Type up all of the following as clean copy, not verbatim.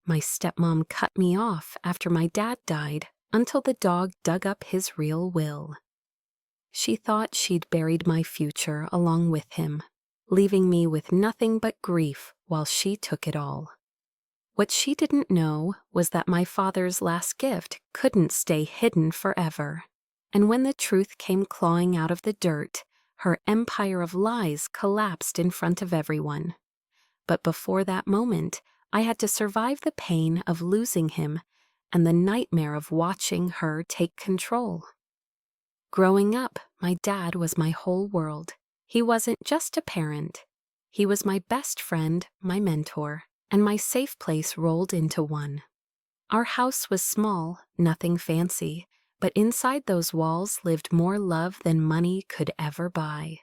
My stepmom cut me off after my dad died until the dog dug up his real will. She thought she'd buried my future along with him, leaving me with nothing but grief while she took it all. What she didn't know was that my father's last gift couldn't stay hidden forever, and when the truth came clawing out of the dirt, her empire of lies collapsed in front of everyone. But before that moment, I had to survive the pain of losing him and the nightmare of watching her take control. Growing up, my dad was my whole world. He wasn't just a parent. He was my best friend, my mentor, and my safe place rolled into one. Our house was small, nothing fancy, but inside those walls lived more love than money could ever buy.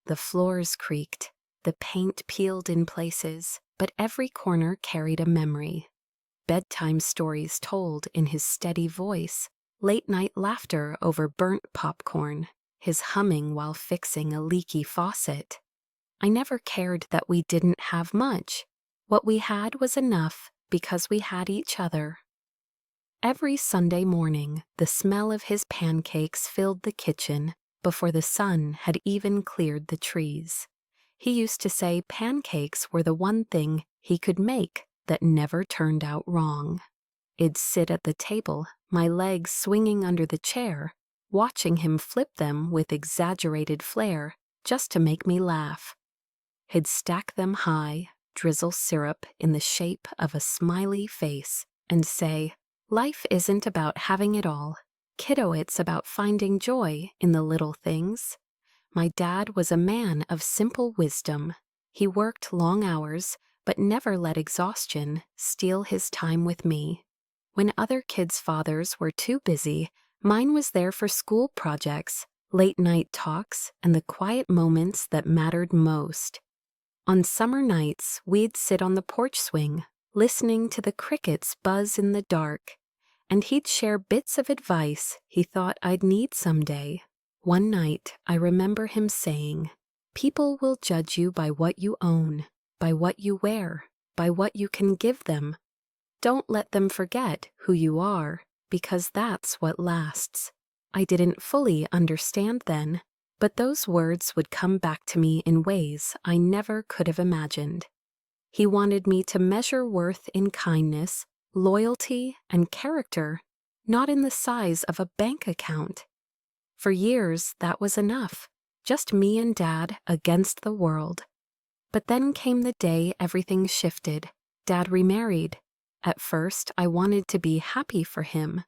The floors creaked, the paint peeled in places, but every corner carried a memory. Bedtime stories told in his steady voice, late-night laughter over burnt popcorn, his humming while fixing a leaky faucet. I never cared that we didn't have much. What we had was enough because we had each other. Every Sunday morning, the smell of his pancakes filled the kitchen before the sun had even cleared the trees. He used to say pancakes were the one thing he could make that never turned out wrong. I'd sit at the table, my legs swinging under the chair, watching him flip them with exaggerated flair just to make me laugh. He'd stack them high, drizzle syrup in the shape of a smiley face, and say, "Life isn't about having it all. Kiddo, it's about finding joy in the little things." My dad was a man of simple wisdom. He worked long hours, but never let exhaustion steal his time with me. When other kids' fathers were too busy, mine was there for school projects, late-night talks, and the quiet moments that mattered most. On summer nights, we'd sit on the porch swing, listening to the crickets buzz in the dark, and he'd share bits of advice he thought I'd need someday. One night, I remember him saying, "People will judge you by what you own, by what you wear, by what you can give them. Don't let them forget who you are, because that's what lasts." I didn't fully understand then, but those words would come back to me in ways I never could have imagined. He wanted me to measure worth in kindness, loyalty, and character, not in the size of a bank account. For years, that was enough, just me and Dad against the world. But then came the day everything shifted. Dad remarried. At first, I wanted to be happy for him.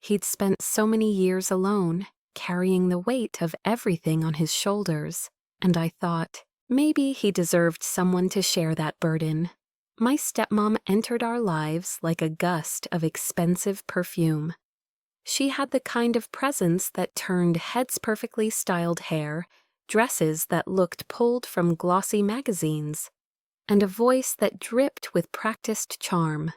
He'd spent so many years alone, carrying the weight of everything on his shoulders, and I thought, maybe he deserved someone to share that burden. My stepmom entered our lives like a gust of expensive perfume. She had the kind of presence that turned heads perfectly styled hair, dresses that looked pulled from glossy magazines, and a voice that dripped with practiced charm.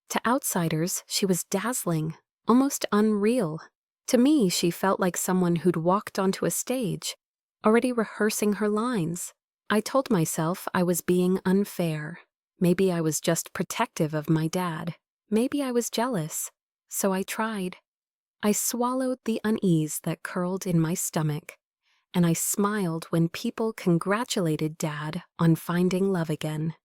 To outsiders, she was dazzling, almost unreal. To me, she felt like someone who'd walked onto a stage, already rehearsing her lines. I told myself I was being unfair. Maybe I was just protective of my dad. Maybe I was jealous. So I tried. I swallowed the unease that curled in my stomach, and I smiled when people congratulated Dad on finding love again.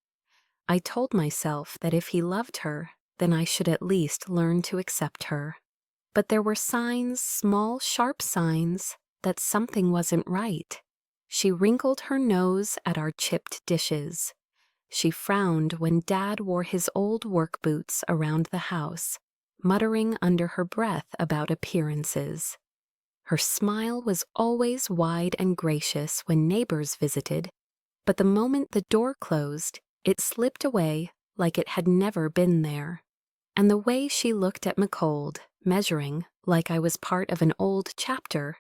I told myself that if he loved her, then I should at least learn to accept her. But there were signs, small, sharp signs, that something wasn't right. She wrinkled her nose at our chipped dishes. She frowned when Dad wore his old work boots around the house, muttering under her breath about appearances. Her smile was always wide and gracious when neighbors visited, but the moment the door closed, it slipped away like it had never been there. And the way she looked at McCold, measuring like I was part of an old chapter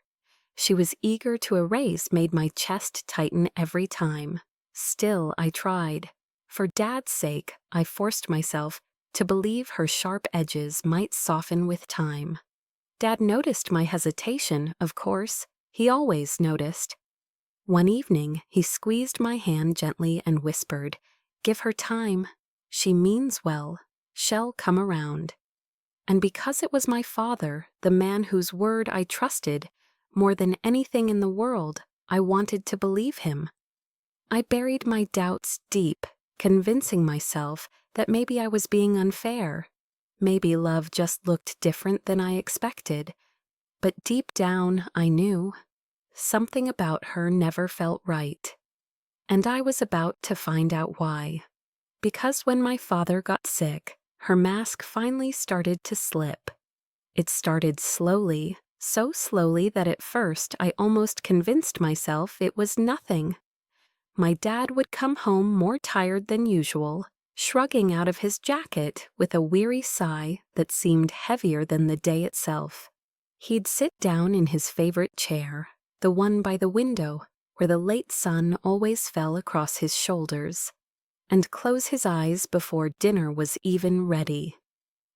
she was eager to erase, made my chest tighten every time. Still, I tried. For Dad's sake, I forced myself to believe her sharp edges might soften with time. Dad noticed my hesitation, of course. He always noticed. One evening, he squeezed my hand gently and whispered, "Give her time. She means well." shall come around. And because it was my father, the man whose word I trusted, more than anything in the world, I wanted to believe him. I buried my doubts deep, convincing myself that maybe I was being unfair. Maybe love just looked different than I expected. But deep down, I knew something about her never felt right. And I was about to find out why. Because when my father got sick, her mask finally started to slip. It started slowly, so slowly that at first I almost convinced myself it was nothing. My dad would come home more tired than usual, shrugging out of his jacket with a weary sigh that seemed heavier than the day itself. He'd sit down in his favorite chair, the one by the window, where the late sun always fell across his shoulders, and close his eyes before dinner was even ready.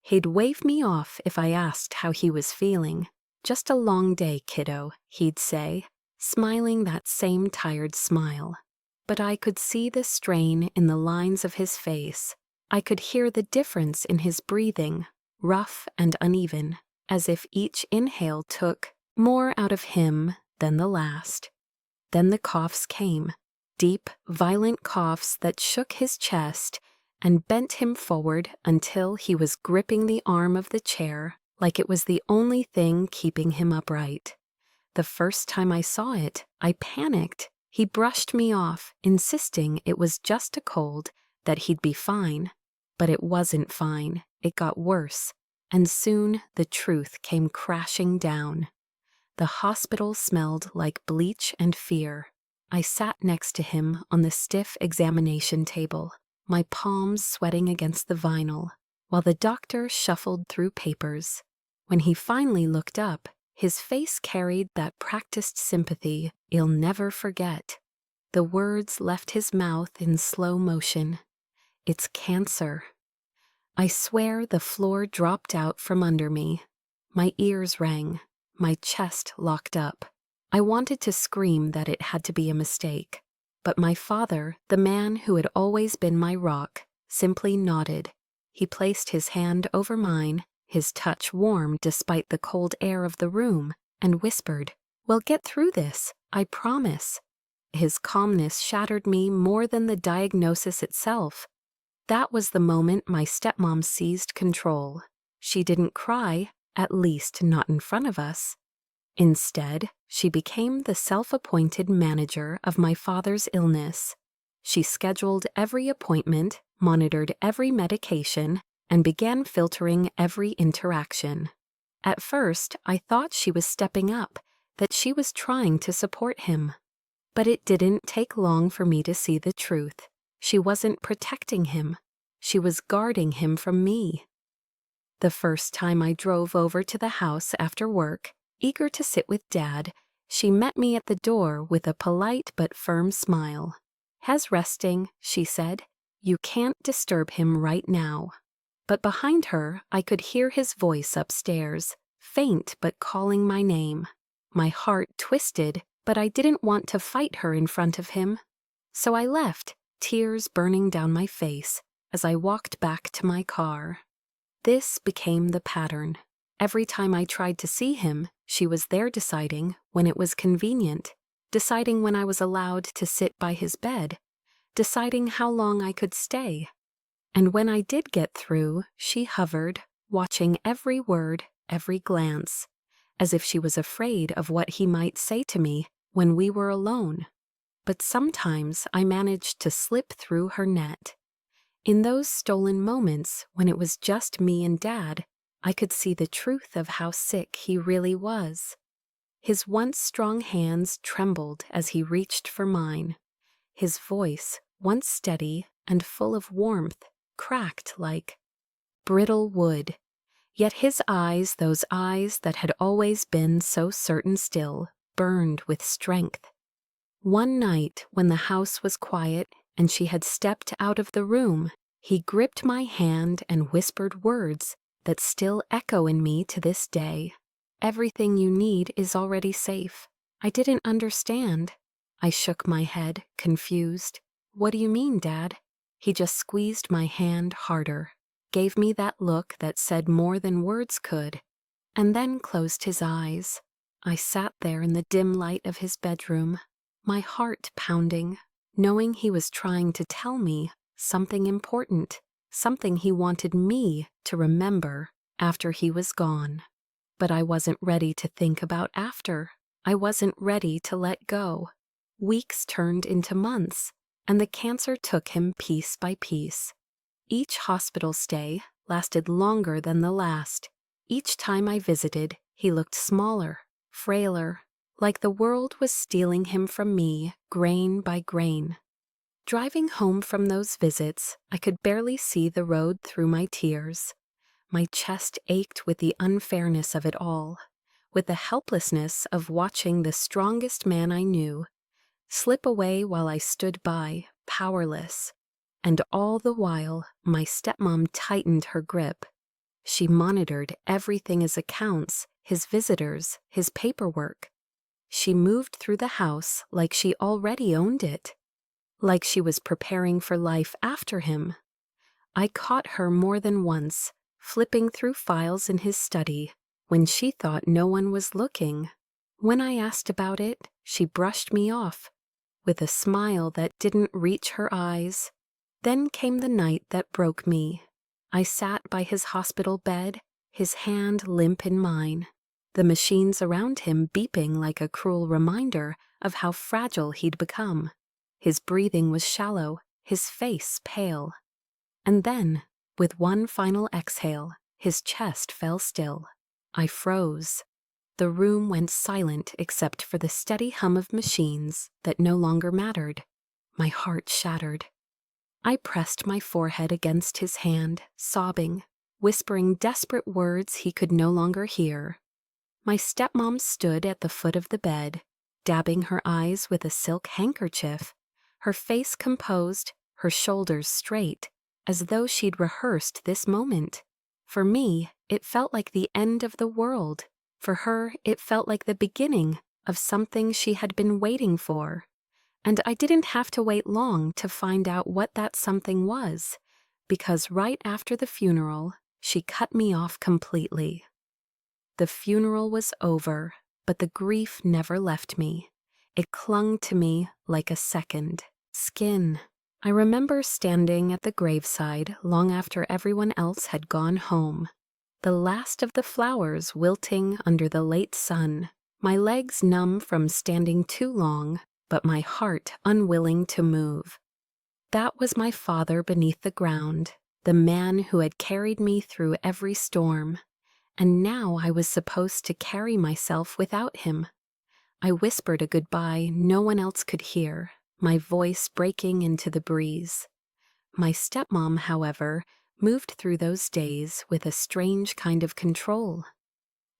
He'd wave me off if I asked how he was feeling. "Just a long day, kiddo," he'd say, smiling that same tired smile. But I could see the strain in the lines of his face. I could hear the difference in his breathing, rough and uneven, as if each inhale took more out of him than the last. Then the coughs came, deep, violent coughs that shook his chest and bent him forward until he was gripping the arm of the chair like it was the only thing keeping him upright. The first time I saw it, I panicked. He brushed me off, insisting it was just a cold, that he'd be fine. But it wasn't fine. It got worse, and soon the truth came crashing down. The hospital smelled like bleach and fear. I sat next to him on the stiff examination table, my palms sweating against the vinyl, while the doctor shuffled through papers. When he finally looked up, his face carried that practiced sympathy he'll never forget. The words left his mouth in slow motion. "It's cancer." I swear the floor dropped out from under me. My ears rang. My chest locked up. I wanted to scream that it had to be a mistake. But my father, the man who had always been my rock, simply nodded. He placed his hand over mine, his touch warm despite the cold air of the room, and whispered, "We'll get through this, I promise." His calmness shattered me more than the diagnosis itself. That was the moment my stepmom seized control. She didn't cry, at least not in front of us. Instead, she became the self-appointed manager of my father's illness. She scheduled every appointment, monitored every medication, and began filtering every interaction. At first, I thought she was stepping up, that she was trying to support him. But it didn't take long for me to see the truth. She wasn't protecting him. She was guarding him from me. The first time I drove over to the house after work, eager to sit with Dad, she met me at the door with a polite but firm smile. "He's resting," she said. "You can't disturb him right now." But behind her, I could hear his voice upstairs, faint but calling my name. My heart twisted, but I didn't want to fight her in front of him. So I left, tears burning down my face, as I walked back to my car. This became the pattern. Every time I tried to see him, she was there deciding when it was convenient, deciding when I was allowed to sit by his bed, deciding how long I could stay. And when I did get through, she hovered, watching every word, every glance, as if she was afraid of what he might say to me when we were alone. But sometimes I managed to slip through her net. In those stolen moments, when it was just me and Dad, I could see the truth of how sick he really was. His once strong hands trembled as he reached for mine. His voice, once steady and full of warmth, cracked like brittle wood. Yet his eyes, those eyes that had always been so certain still, burned with strength. One night, when the house was quiet and she had stepped out of the room, he gripped my hand and whispered words that still echo in me to this day. "Everything you need is already safe." I didn't understand. I shook my head, confused. "What do you mean, Dad?" He just squeezed my hand harder. gave me that look that said more than words could, and then closed his eyes. I sat there in the dim light of his bedroom, my heart pounding, knowing he was trying to tell me something important, something he wanted me to remember after he was gone. But I wasn't ready to think about after. I wasn't ready to let go. Weeks turned into months, and the cancer took him piece by piece. Each hospital stay lasted longer than the last. Each time I visited, he looked smaller, frailer, like the world was stealing him from me, grain by grain. Driving home from those visits, I could barely see the road through my tears. My chest ached with the unfairness of it all, with the helplessness of watching the strongest man I knew slip away while I stood by, powerless. And all the while, my stepmom tightened her grip. She monitored everything: his accounts, his visitors, his paperwork. She moved through the house like she already owned it, like she was preparing for life after him. I caught her more than once, flipping through files in his study when she thought no one was looking. When I asked about it, she brushed me off with a smile that didn't reach her eyes. Then came the night that broke me. I sat by his hospital bed, his hand limp in mine, the machines around him beeping like a cruel reminder of how fragile he'd become. His breathing was shallow, his face pale. And then, with one final exhale, his chest fell still. I froze. The room went silent except for the steady hum of machines that no longer mattered. My heart shattered. I pressed my forehead against his hand, sobbing, whispering desperate words he could no longer hear. My stepmom stood at the foot of the bed, dabbing her eyes with a silk handkerchief, her face composed, her shoulders straight, as though she'd rehearsed this moment. For me, it felt like the end of the world. For her, it felt like the beginning of something she had been waiting for. And I didn't have to wait long to find out what that something was, because right after the funeral, she cut me off completely. The funeral was over, but the grief never left me. It clung to me like a second skin. I remember standing at the graveside long after everyone else had gone home, the last of the flowers wilting under the late sun, my legs numb from standing too long, but my heart unwilling to move. That was my father beneath the ground, the man who had carried me through every storm, and now I was supposed to carry myself without him. I whispered a goodbye no one else could hear, my voice breaking into the breeze. My stepmom, however, moved through those days with a strange kind of control.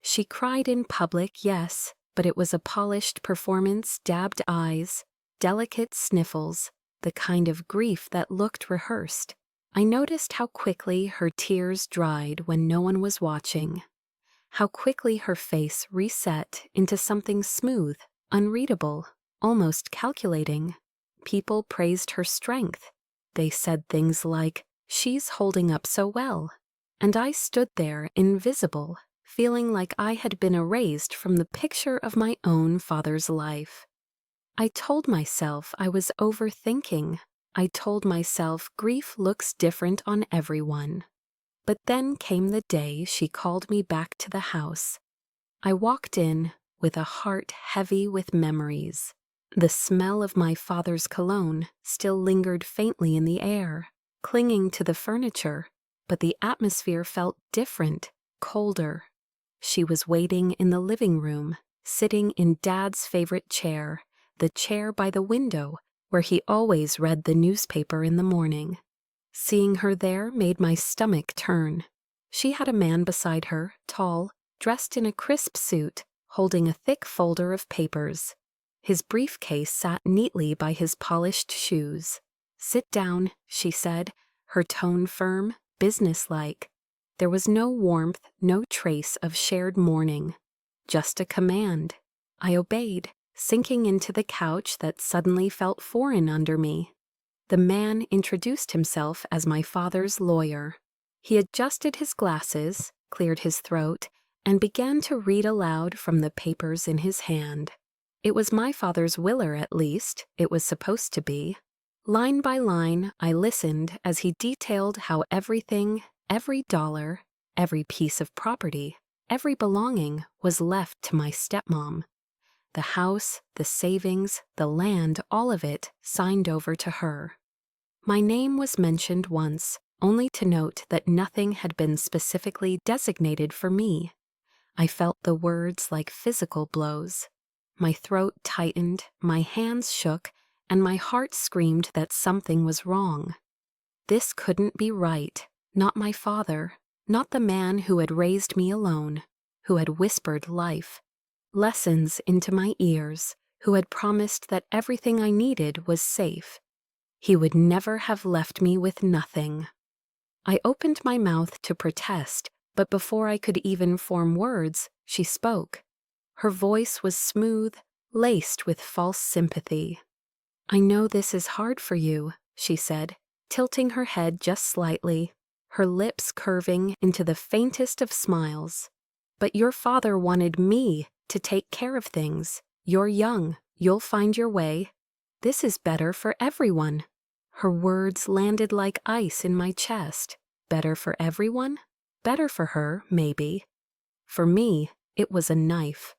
She cried in public, yes, but it was a polished performance, dabbed eyes, delicate sniffles, the kind of grief that looked rehearsed. I noticed how quickly her tears dried when no one was watching, how quickly her face reset into something smooth, unreadable, almost calculating. People praised her strength. They said things like, "She's holding up so well." And I stood there, invisible, feeling like I had been erased from the picture of my own father's life. I told myself I was overthinking. I told myself grief looks different on everyone. But then came the day she called me back to the house. I walked in with a heart heavy with memories. The smell of my father's cologne still lingered faintly in the air, clinging to the furniture, but the atmosphere felt different, colder. She was waiting in the living room, sitting in Dad's favorite chair, the chair by the window where he always read the newspaper in the morning. Seeing her there made my stomach turn. She had a man beside her, tall, dressed in a crisp suit, holding a thick folder of papers. His briefcase sat neatly by his polished shoes. "Sit down," she said, her tone firm, businesslike. There was no warmth, no trace of shared mourning. Just a command. I obeyed, sinking into the couch that suddenly felt foreign under me. The man introduced himself as my father's lawyer. He adjusted his glasses, cleared his throat, and began to read aloud from the papers in his hand. It was my father's willer, at least. It was supposed to be. Line by line, I listened as he detailed how everything, every dollar, every piece of property, every belonging was left to my stepmom. The house, the savings, the land, all of it signed over to her. My name was mentioned once, only to note that nothing had been specifically designated for me. I felt the words like physical blows. My throat tightened, my hands shook, and my heart screamed that something was wrong. This couldn't be right. Not my father, not the man who had raised me alone, who had whispered life, lessons into my ears, who had promised that everything I needed was safe. He would never have left me with nothing. I opened my mouth to protest, but before I could even form words, she spoke. Her voice was smooth, laced with false sympathy. "I know this is hard for you," she said, tilting her head just slightly, her lips curving into the faintest of smiles. "But your father wanted me to take care of things. You're young. You'll find your way. This is better for everyone." Her words landed like ice in my chest. Better for everyone? Better for her, maybe. For me, it was a knife.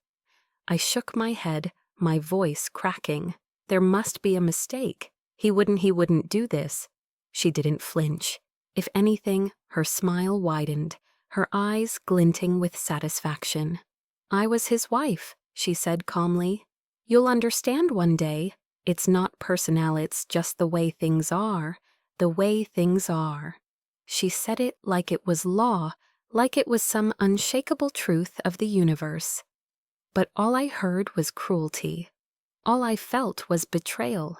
I shook my head, my voice cracking. There must be a mistake. He wouldn't do this. She didn't flinch. If anything, her smile widened, her eyes glinting with satisfaction. "I was his wife," she said calmly. "You'll understand one day. It's not personnel, it's just the way things are. The way things are." She said it like it was law, like it was some unshakable truth of the universe. But all I heard was cruelty. All I felt was betrayal.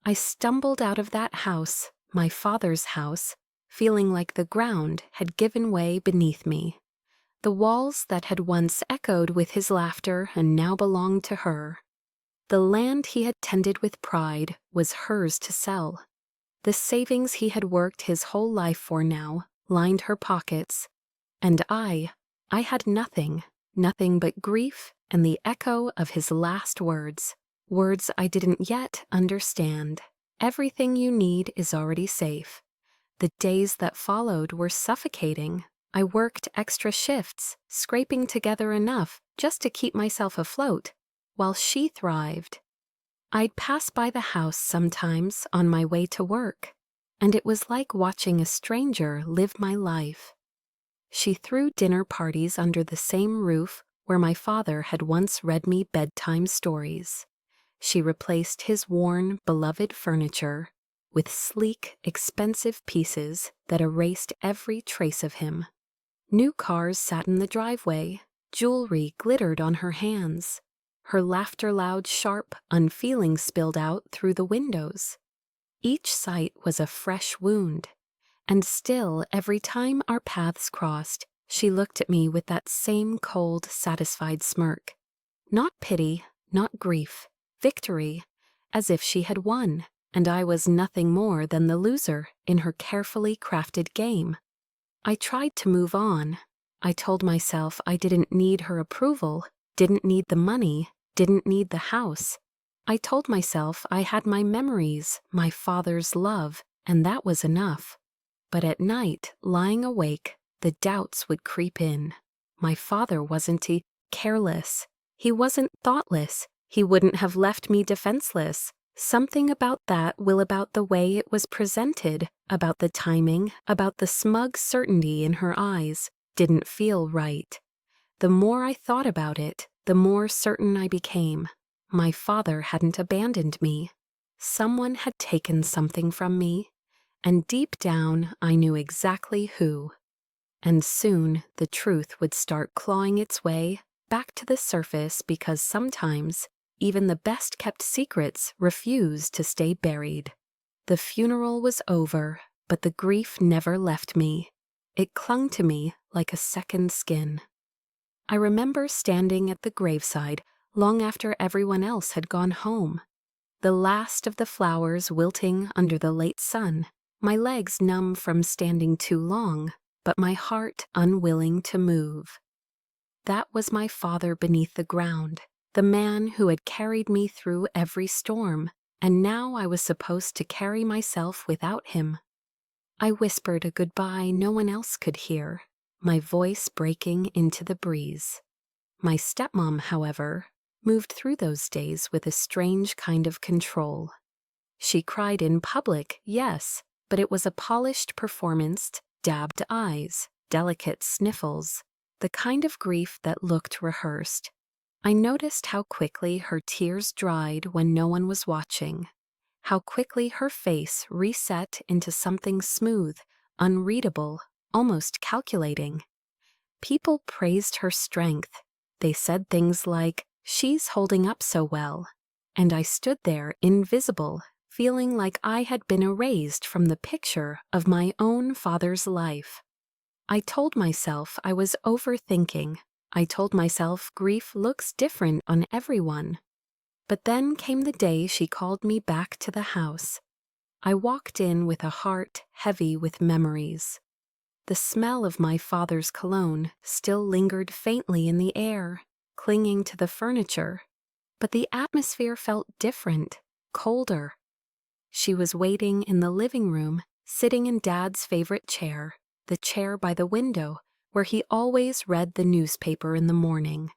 I stumbled out of that house, my father's house, feeling like the ground had given way beneath me. The walls that had once echoed with his laughter and now belonged to her. The land he had tended with pride was hers to sell. The savings he had worked his whole life for now lined her pockets. And I had nothing, nothing but grief and the echo of his last words, words I didn't yet understand. Everything you need is already safe. The days that followed were suffocating. I worked extra shifts, scraping together enough just to keep myself afloat, while she thrived. I'd pass by the house sometimes on my way to work, and it was like watching a stranger live my life. She threw dinner parties under the same roof where my father had once read me bedtime stories. She replaced his worn, beloved furniture with sleek, expensive pieces that erased every trace of him. New cars sat in the driveway, jewelry glittered on her hands. Her laughter loud, sharp, unfeeling spilled out through the windows. Each sight was a fresh wound, and still every time our paths crossed, she looked at me with that same cold, satisfied smirk. Not pity, not grief, victory, as if she had won, and I was nothing more than the loser in her carefully crafted game. I tried to move on. I told myself I didn't need her approval, didn't need the money, didn't need the house. I told myself I had my memories, my father's love, and that was enough. But at night, lying awake, the doubts would creep in. My father wasn't careless. He wasn't thoughtless. He wouldn't have left me defenseless. Something about that about the way it was presented, about the timing, about the smug certainty in her eyes, didn't feel right. The more I thought about it, the more certain I became. My father hadn't abandoned me. Someone had taken something from me, and deep down I knew exactly who. And soon the truth would start clawing its way back to the surface because sometimes even the best-kept secrets refuse to stay buried. The funeral was over, but the grief never left me. It clung to me like a second skin. I remember standing at the graveside long after everyone else had gone home. The last of the flowers wilting under the late sun, my legs numb from standing too long, but my heart unwilling to move. That was my father beneath the ground, the man who had carried me through every storm, and now I was supposed to carry myself without him. I whispered a goodbye no one else could hear, my voice breaking into the breeze. My stepmom, however, moved through those days with a strange kind of control. She cried in public, yes, but it was a polished performance, dabbed eyes, delicate sniffles, the kind of grief that looked rehearsed. I noticed how quickly her tears dried when no one was watching, how quickly her face reset into something smooth, unreadable, almost calculating. People praised her strength. They said things like, "She's holding up so well." And I stood there, invisible, feeling like I had been erased from the picture of my own father's life. I told myself I was overthinking. I told myself grief looks different on everyone. But then came the day she called me back to the house. I walked in with a heart heavy with memories. The smell of my father's cologne still lingered faintly in the air, clinging to the furniture, but the atmosphere felt different, colder. She was waiting in the living room, sitting in Dad's favorite chair, the chair by the window, where he always read the newspaper in the morning.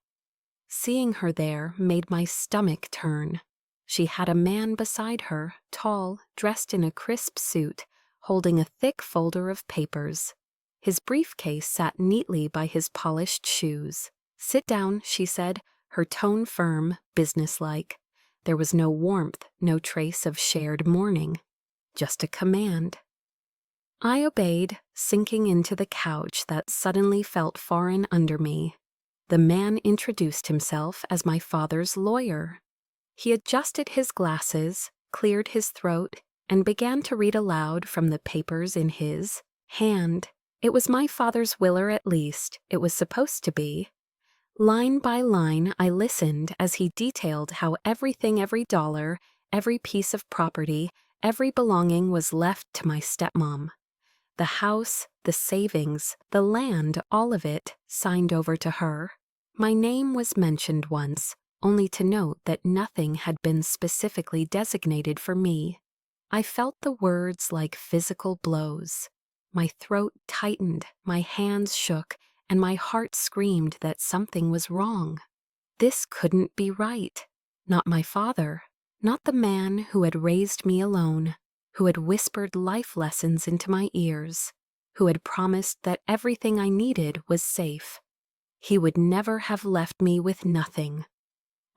Seeing her there made my stomach turn. She had a man beside her, tall, dressed in a crisp suit, holding a thick folder of papers. His briefcase sat neatly by his polished shoes. "Sit down," she said, her tone firm, businesslike. There was no warmth, no trace of shared mourning, just a command. I obeyed, sinking into the couch that suddenly felt foreign under me. The man introduced himself as my father's lawyer. He adjusted his glasses, cleared his throat, and began to read aloud from the papers in his hand. It was my father's will, or at least, it was supposed to be. Line by line, I listened as he detailed how everything, every dollar, every piece of property, every belonging was left to my stepmom. The house, the savings, the land, all of it, signed over to her. My name was mentioned once, only to note that nothing had been specifically designated for me. I felt the words like physical blows. My throat tightened, my hands shook, and my heart screamed that something was wrong. This couldn't be right. Not my father, not the man who had raised me alone, who had whispered life lessons into my ears, who had promised that everything I needed was safe. He would never have left me with nothing.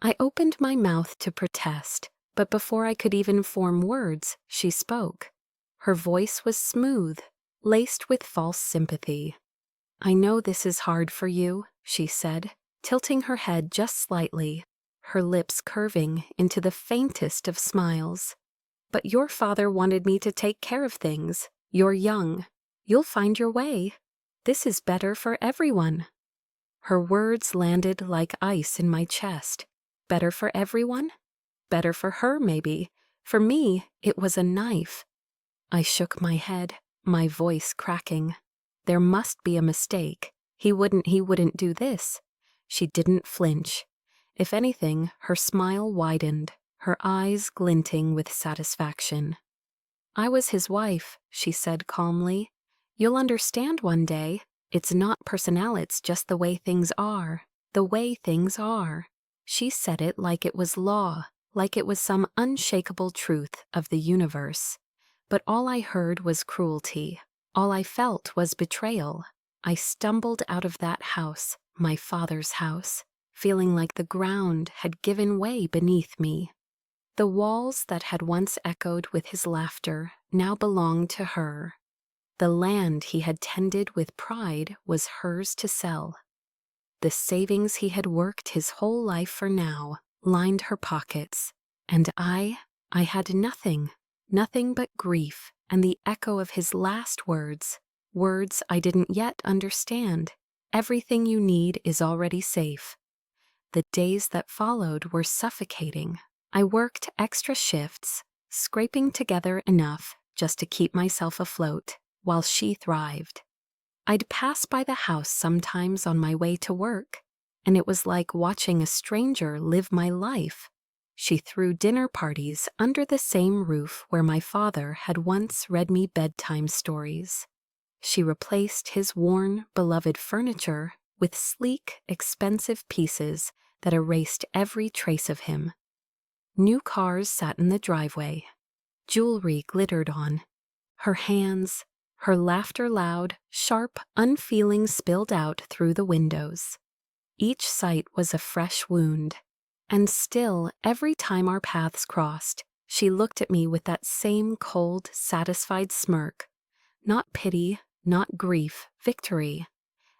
I opened my mouth to protest, but before I could even form words, she spoke. Her voice was smooth, laced with false sympathy. "I know this is hard for you," she said, tilting her head just slightly, her lips curving into the faintest of smiles. "But your father wanted me to take care of things. You're young. You'll find your way. This is better for everyone." Her words landed like ice in my chest. Better for everyone? Better for her, maybe. For me, it was a knife. I shook my head, my voice cracking. There must be a mistake. He wouldn't do this. She didn't flinch. If anything, her smile widened, her eyes glinting with satisfaction. "I was his wife," she said calmly. "You'll understand one day. It's not personal, it's just the way things are. The way things are." She said it like it was law, like it was some unshakable truth of the universe. But all I heard was cruelty. All I felt was betrayal. I stumbled out of that house, my father's house, feeling like the ground had given way beneath me. The walls that had once echoed with his laughter now belonged to her. The land he had tended with pride was hers to sell. The savings he had worked his whole life for now lined her pockets, and I had nothing, nothing but grief and the echo of his last words, words I didn't yet understand. "Everything you need is already safe." The days that followed were suffocating. I worked extra shifts, scraping together enough just to keep myself afloat, while she thrived. I'd pass by the house sometimes on my way to work, and it was like watching a stranger live my life. She threw dinner parties under the same roof where my father had once read me bedtime stories. She replaced his worn, beloved furniture with sleek, expensive pieces that erased every trace of him. New cars sat in the driveway. Jewelry glittered on. Her hands, her laughter loud, sharp, unfeeling spilled out through the windows. Each sight was a fresh wound. And still, every time our paths crossed, she looked at me with that same cold, satisfied smirk. Not pity, not grief, victory.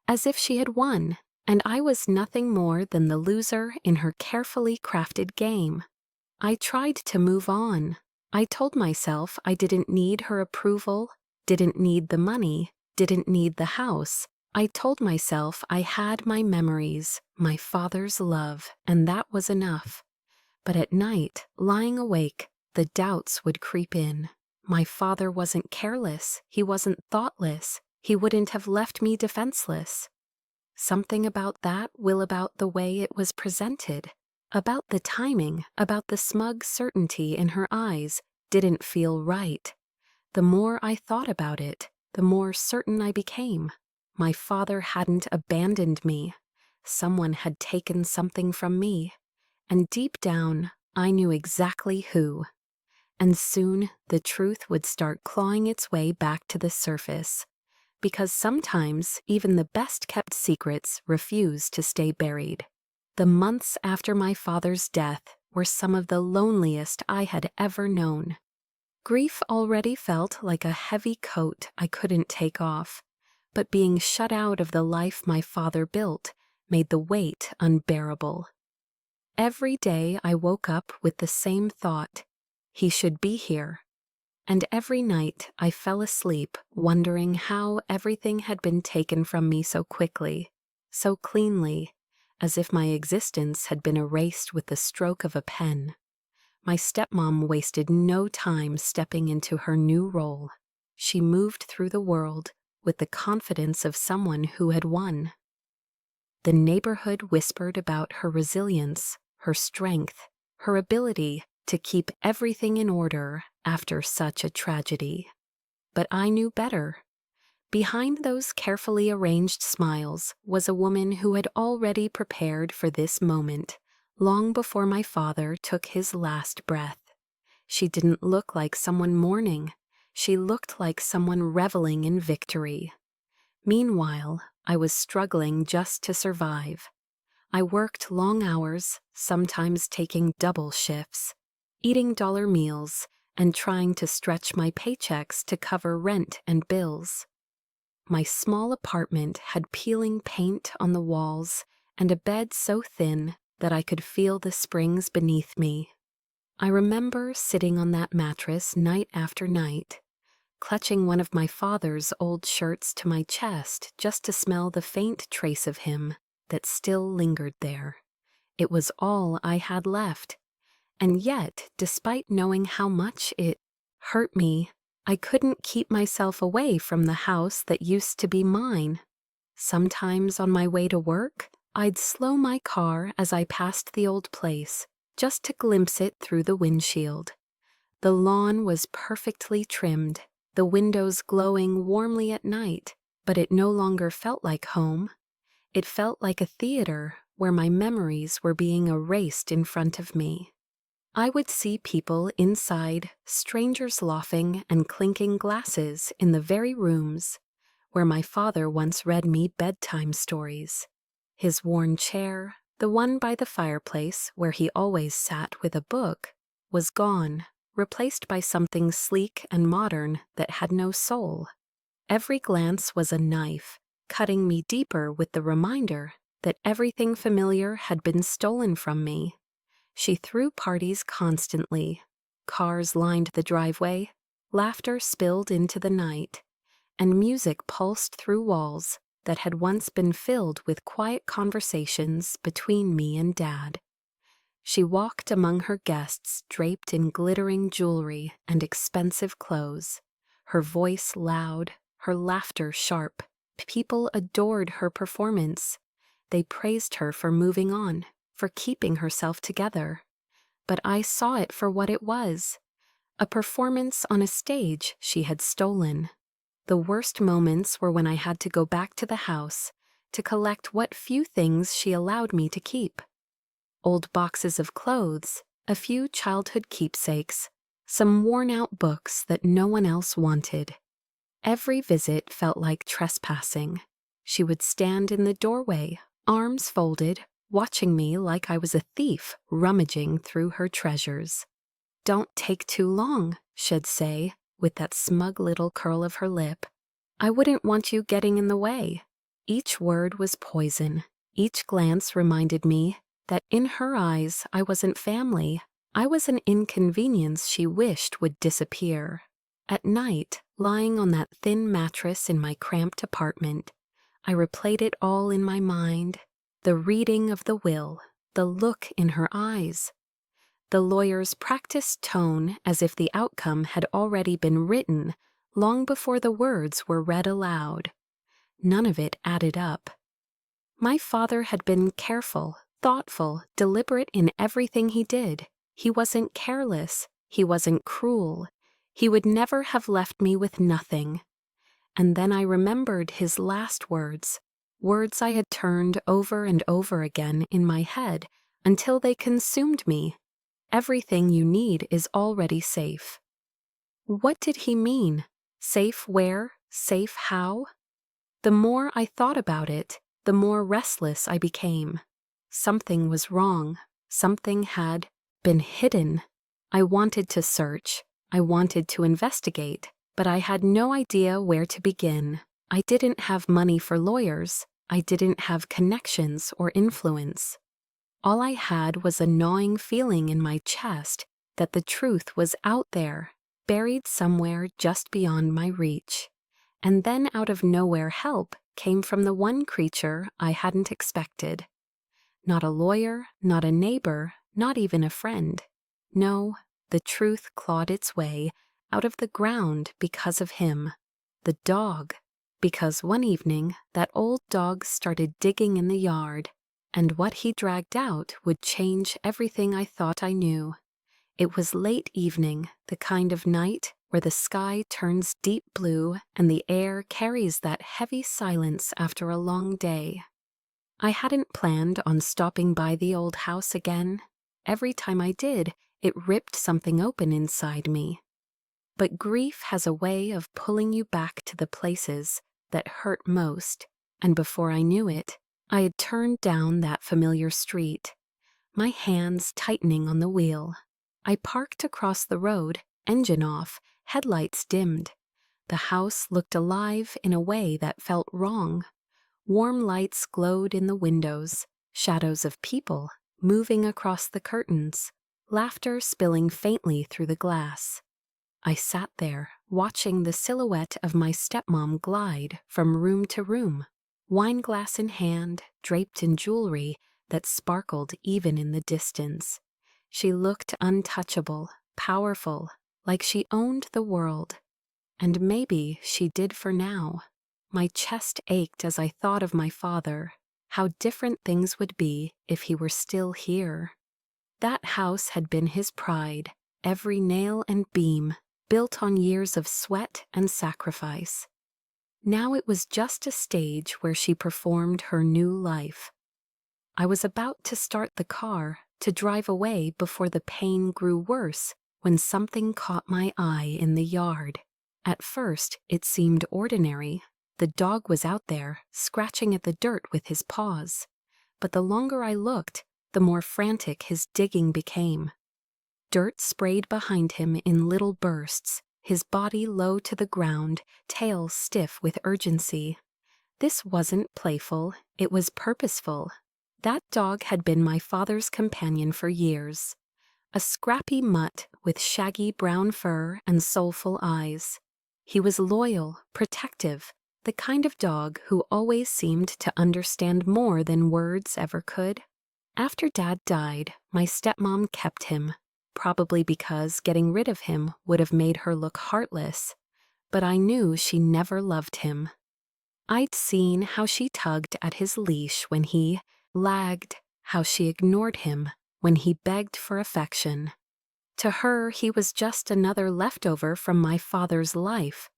As if she had won, and I was nothing more than the loser in her carefully crafted game. I tried to move on. I told myself I didn't need her approval, didn't need the money, didn't need the house. I told myself I had my memories, my father's love, and that was enough. But at night, lying awake, the doubts would creep in. My father wasn't careless, he wasn't thoughtless, he wouldn't have left me defenseless. Something about that will about the way it was presented, about the timing, about the smug certainty in her eyes, didn't feel right. The more I thought about it, the more certain I became. My father hadn't abandoned me. Someone had taken something from me, and deep down, I knew exactly who. And soon, the truth would start clawing its way back to the surface, because sometimes even the best-kept secrets refuse to stay buried. The months after my father's death were some of the loneliest I had ever known. Grief already felt like a heavy coat I couldn't take off, but being shut out of the life my father built made the weight unbearable. Every day I woke up with the same thought: he should be here. And every night I fell asleep wondering how everything had been taken from me so quickly, so cleanly, as if my existence had been erased with the stroke of a pen. My stepmom wasted no time stepping into her new role. She moved through the world with the confidence of someone who had won. The neighborhood whispered about her resilience, her strength, her ability to keep everything in order after such a tragedy. But I knew better. Behind those carefully arranged smiles was a woman who had already prepared for this moment, long before my father took his last breath. She didn't look like someone mourning. She looked like someone reveling in victory. Meanwhile, I was struggling just to survive. I worked long hours, sometimes taking double shifts, eating dollar meals, and trying to stretch my paychecks to cover rent and bills. My small apartment had peeling paint on the walls and a bed so thin that I could feel the springs beneath me. I remember sitting on that mattress night after night, clutching one of my father's old shirts to my chest just to smell the faint trace of him that still lingered there. It was all I had left. And yet, despite knowing how much it hurt me, I couldn't keep myself away from the house that used to be mine. Sometimes on my way to work, I'd slow my car as I passed the old place, just to glimpse it through the windshield. The lawn was perfectly trimmed, the windows glowing warmly at night, but it no longer felt like home. It felt like a theater where my memories were being erased in front of me. I would see people inside, strangers laughing and clinking glasses in the very rooms where my father once read me bedtime stories. His worn chair, the one by the fireplace where he always sat with a book, was gone, replaced by something sleek and modern that had no soul. Every glance was a knife, cutting me deeper with the reminder that everything familiar had been stolen from me. She threw parties constantly. Cars lined the driveway, laughter spilled into the night, and music pulsed through walls that had once been filled with quiet conversations between me and Dad. She walked among her guests draped in glittering jewelry and expensive clothes, her voice loud, her laughter sharp, People adored her performance. They praised her for moving on, for keeping herself together. But I saw it for what it was, a performance on a stage she had stolen. The worst moments were when I had to go back to the house to collect what few things she allowed me to keep. Old boxes of clothes, a few childhood keepsakes, some worn-out books that no one else wanted. Every visit felt like trespassing. She would stand in the doorway, arms folded, watching me like I was a thief rummaging through her treasures. "Don't take too long," she'd say, with that smug little curl of her lip. "I wouldn't want you getting in the way." Each word was poison. Each glance reminded me that in her eyes I wasn't family. I was an inconvenience she wished would disappear. At night, lying on that thin mattress in my cramped apartment, I replayed it all in my mind. The reading of the will, the look in her eyes, the lawyer's practiced tone as if the outcome had already been written long before the words were read aloud. None of it added up. My father had been careful, thoughtful, deliberate in everything he did. He wasn't careless. He wasn't cruel. He would never have left me with nothing. And then I remembered his last words, words I had turned over and over again in my head until they consumed me. Everything you need is already safe. What did he mean? Safe where? Safe how? The more I thought about it, the more restless I became. Something was wrong. Something had been hidden. I wanted to search. I wanted to investigate, but I had no idea where to begin. I didn't have money for lawyers. I didn't have connections or influence. All I had was a gnawing feeling in my chest that the truth was out there, buried somewhere just beyond my reach. And then out of nowhere help came from the one creature I hadn't expected. Not a lawyer, not a neighbor, not even a friend. No, the truth clawed its way out of the ground because of him, the dog. Because one evening that old dog started digging in the yard, and what he dragged out would change everything I thought I knew. It was late evening, the kind of night where the sky turns deep blue and the air carries that heavy silence after a long day. I hadn't planned on stopping by the old house again. Every time I did, it ripped something open inside me. But grief has a way of pulling you back to the places that hurt most, and before I knew it, I had turned down that familiar street, my hands tightening on the wheel. I parked across the road, engine off, headlights dimmed. The house looked alive in a way that felt wrong. Warm lights glowed in the windows, shadows of people moving across the curtains, laughter spilling faintly through the glass. I sat there, watching the silhouette of my stepmom glide from room to room, wineglass in hand, draped in jewelry that sparkled even in the distance. She looked untouchable, powerful, like she owned the world. And maybe she did for now. My chest ached as I thought of my father, how different things would be if he were still here. That house had been his pride, every nail and beam, built on years of sweat and sacrifice. Now it was just a stage where she performed her new life. I was about to start the car, to drive away before the pain grew worse, when something caught my eye in the yard. At first, it seemed ordinary. The dog was out there, scratching at the dirt with his paws. But the longer I looked, the more frantic his digging became. Dirt sprayed behind him in little bursts, his body low to the ground, tail stiff with urgency. This wasn't playful, it was purposeful. That dog had been my father's companion for years. A scrappy mutt with shaggy brown fur and soulful eyes. He was loyal, protective, the kind of dog who always seemed to understand more than words ever could. After Dad died, my stepmom kept him, probably because getting rid of him would have made her look heartless. But I knew she never loved him. I'd seen how she tugged at his leash when he lagged, how she ignored him when he begged for affection. To her, he was just another leftover from my father's life.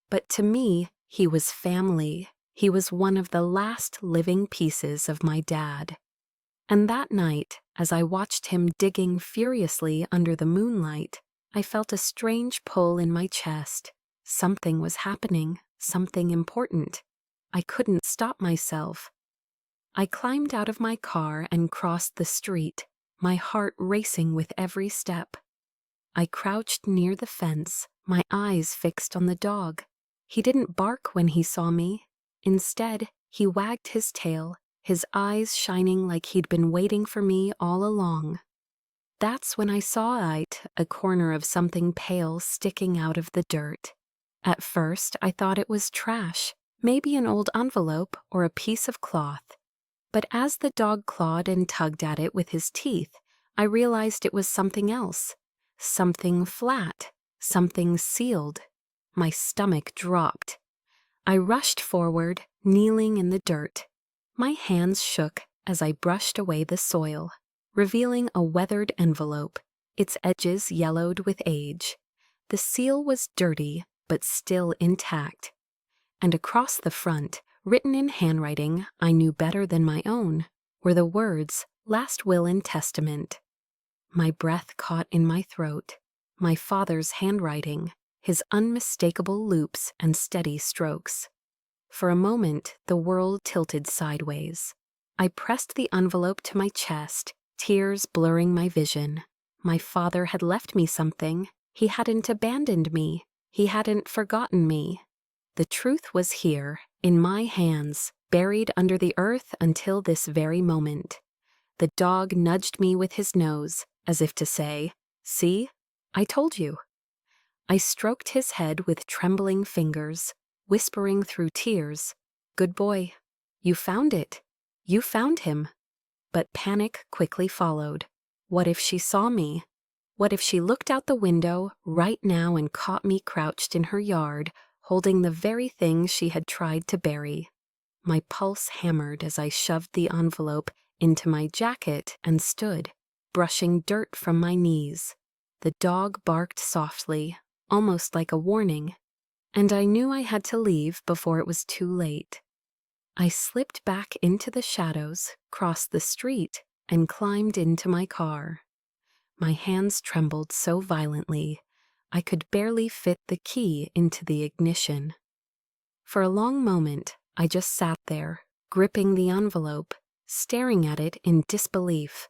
But to me, he was family. He was one of the last living pieces of my dad. And that night, as I watched him digging furiously under the moonlight, I felt a strange pull in my chest. Something was happening, something important. I couldn't stop myself. I climbed out of my car and crossed the street, my heart racing with every step. I crouched near the fence, my eyes fixed on the dog. He didn't bark when he saw me. Instead, he wagged his tail, his eyes shining like he'd been waiting for me all along. That's when I saw a corner of something pale sticking out of the dirt. At first, I thought it was trash, maybe an old envelope or a piece of cloth. But as the dog clawed and tugged at it with his teeth, I realized it was something else. Something flat, something sealed. My stomach dropped. I rushed forward, kneeling in the dirt. My hands shook as I brushed away the soil, revealing a weathered envelope, its edges yellowed with age. The seal was dirty, but still intact. And across the front, written in handwriting I knew better than my own, were the words, "Last Will and Testament." My breath caught in my throat. My father's handwriting, his unmistakable loops and steady strokes. For a moment, the world tilted sideways. I pressed the envelope to my chest, tears blurring my vision. My father had left me something. He hadn't abandoned me. He hadn't forgotten me. The truth was here, in my hands, buried under the earth until this very moment. The dog nudged me with his nose, as if to say, "See? I told you." I stroked his head with trembling fingers, whispering through tears, "Good boy. You found it. You found him." But panic quickly followed. What if she saw me? What if she looked out the window right now and caught me crouched in her yard, holding the very thing she had tried to bury? My pulse hammered as I shoved the envelope into my jacket and stood, brushing dirt from my knees. The dog barked softly, almost like a warning, and I knew I had to leave before it was too late. I slipped back into the shadows, crossed the street, and climbed into my car. My hands trembled so violently, I could barely fit the key into the ignition. For a long moment, I just sat there, gripping the envelope, staring at it in disbelief,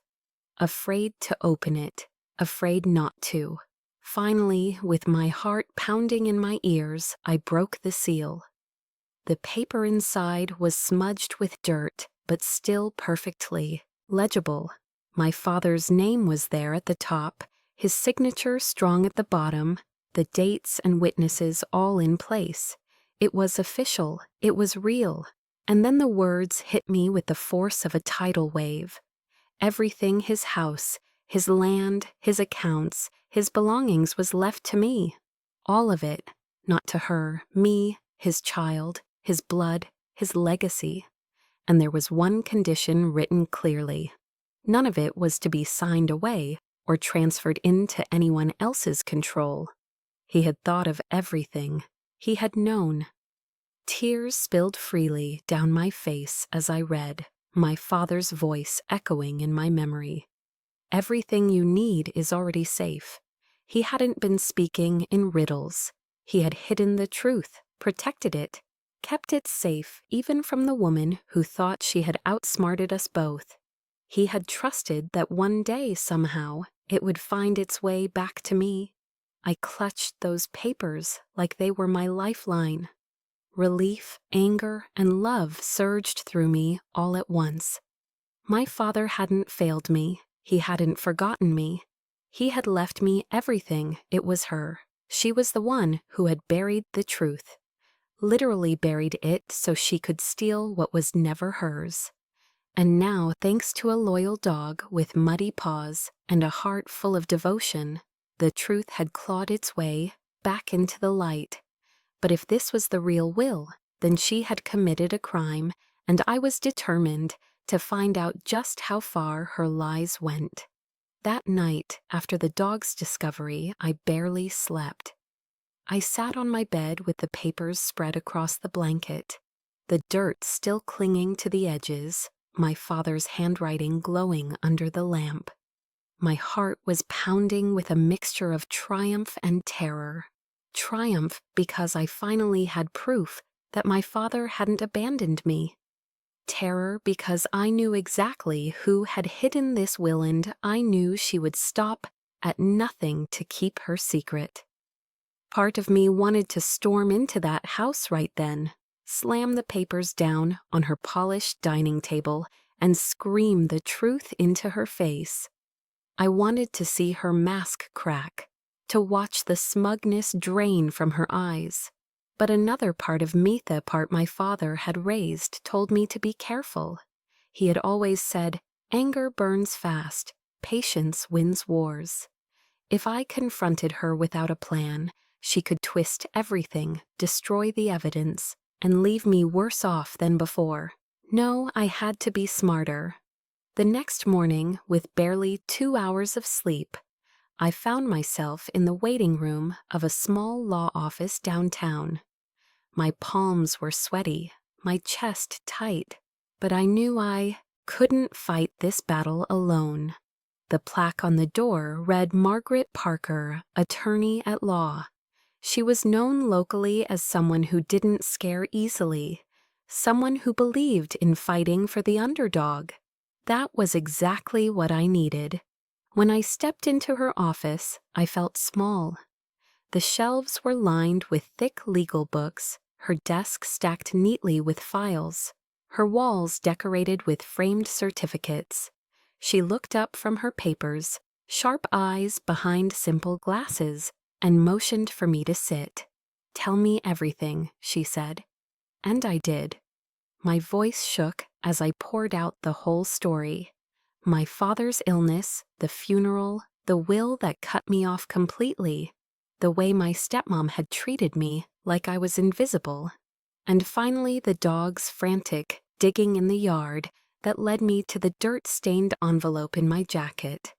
afraid to open it, afraid not to. Finally, with my heart pounding in my ears, I broke the seal. The paper inside was smudged with dirt, but still perfectly legible. My father's name was there at the top, his signature strong at the bottom, the dates and witnesses all in place. It was official, it was real. And then the words hit me with the force of a tidal wave. Everything his house, his land, his accounts, his belongings was left to me. All of it, not to her, me, his child, his blood, his legacy. And there was one condition written clearly. None of it was to be signed away or transferred into anyone else's control. He had thought of everything. He had known. Tears spilled freely down my face as I read, my father's voice echoing in my memory. Everything you need is already safe. He hadn't been speaking in riddles. He had hidden the truth, protected it, kept it safe even from the woman who thought she had outsmarted us both. He had trusted that one day, somehow, it would find its way back to me. I clutched those papers like they were my lifeline. Relief, anger, and love surged through me all at once. My father hadn't failed me. He hadn't forgotten me. He had left me everything. It was her. She was the one who had buried the truth. Literally buried it so she could steal what was never hers. And now, thanks to a loyal dog with muddy paws and a heart full of devotion, the truth had clawed its way back into the light. But if this was the real will, then she had committed a crime, and I was determined to find out just how far her lies went. That night, after the dog's discovery, I barely slept. I sat on my bed with the papers spread across the blanket, the dirt still clinging to the edges, my father's handwriting glowing under the lamp. My heart was pounding with a mixture of triumph and terror. Triumph because I finally had proof that my father hadn't abandoned me. Terror because I knew exactly who had hidden this will, and I knew she would stop at nothing to keep her secret. Part of me wanted to storm into that house right then, slam the papers down on her polished dining table, and scream the truth into her face. I wanted to see her mask crack, to watch the smugness drain from her eyes. But another part of me, the part my father had raised, told me to be careful. He had always said, "Anger burns fast, patience wins wars." If I confronted her without a plan, she could twist everything, destroy the evidence, and leave me worse off than before. No, I had to be smarter. The next morning, with barely 2 hours of sleep, I found myself in the waiting room of a small law office downtown. My palms were sweaty, my chest tight, but I knew I couldn't fight this battle alone. The plaque on the door read Margaret Parker, attorney at law. She was known locally as someone who didn't scare easily, someone who believed in fighting for the underdog. That was exactly what I needed. When I stepped into her office, I felt small. The shelves were lined with thick legal books, her desk stacked neatly with files, her walls decorated with framed certificates. She looked up from her papers, sharp eyes behind simple glasses, and motioned for me to sit. "Tell me everything," she said. And I did. My voice shook as I poured out the whole story. My father's illness, the funeral, the will that cut me off completely, the way my stepmom had treated me like I was invisible, and finally the dog's frantic digging in the yard that led me to the dirt-stained envelope in my jacket.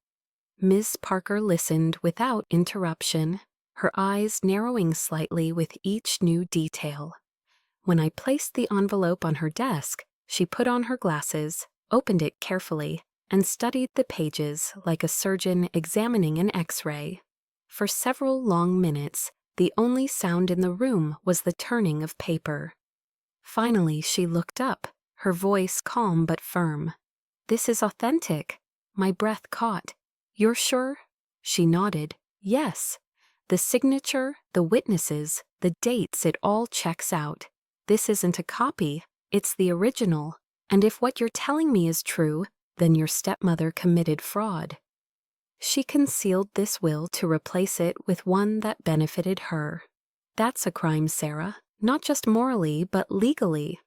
Ms. Parker listened without interruption, her eyes narrowing slightly with each new detail. When I placed the envelope on her desk, she put on her glasses, opened it carefully, and studied the pages like a surgeon examining an X-ray. For several long minutes, the only sound in the room was the turning of paper. Finally, she looked up, her voice calm but firm. "This is authentic." My breath caught. "You're sure?" She nodded. "Yes. The signature, the witnesses, the dates, it all checks out. This isn't a copy, it's the original. And if what you're telling me is true, then your stepmother committed fraud." She concealed this will to replace it with one that benefited her. That's a crime, Sarah, not just morally, but legally.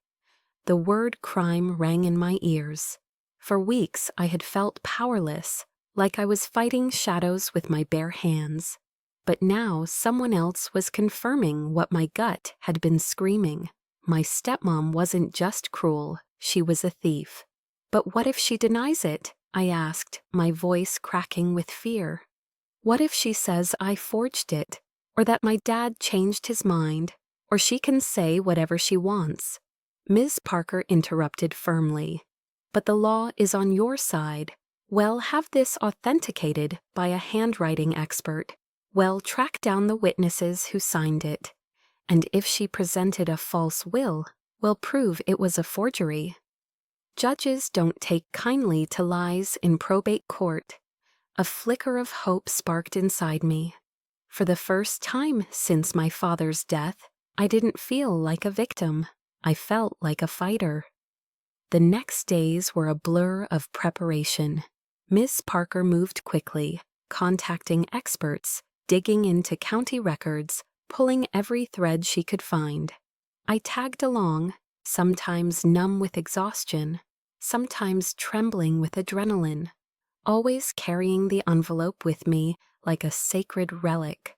The word crime rang in my ears. For weeks I had felt powerless, like I was fighting shadows with my bare hands. But now someone else was confirming what my gut had been screaming. My stepmom wasn't just cruel, she was a thief. But what if she denies it? I asked, my voice cracking with fear. What if she says I forged it, or that my dad changed his mind, or she can say whatever she wants? Ms. Parker interrupted firmly. But the law is on your side. Well, have this authenticated by a handwriting expert. Well, track down the witnesses who signed it. And if she presented a false will, we'll prove it was a forgery. Judges don't take kindly to lies in probate court. A flicker of hope sparked inside me. For the first time since my father's death, I didn't feel like a victim. I felt like a fighter. The next days were a blur of preparation. Miss Parker moved quickly, contacting experts, digging into county records, pulling every thread she could find. I tagged along, sometimes numb with exhaustion, sometimes trembling with adrenaline, always carrying the envelope with me like a sacred relic.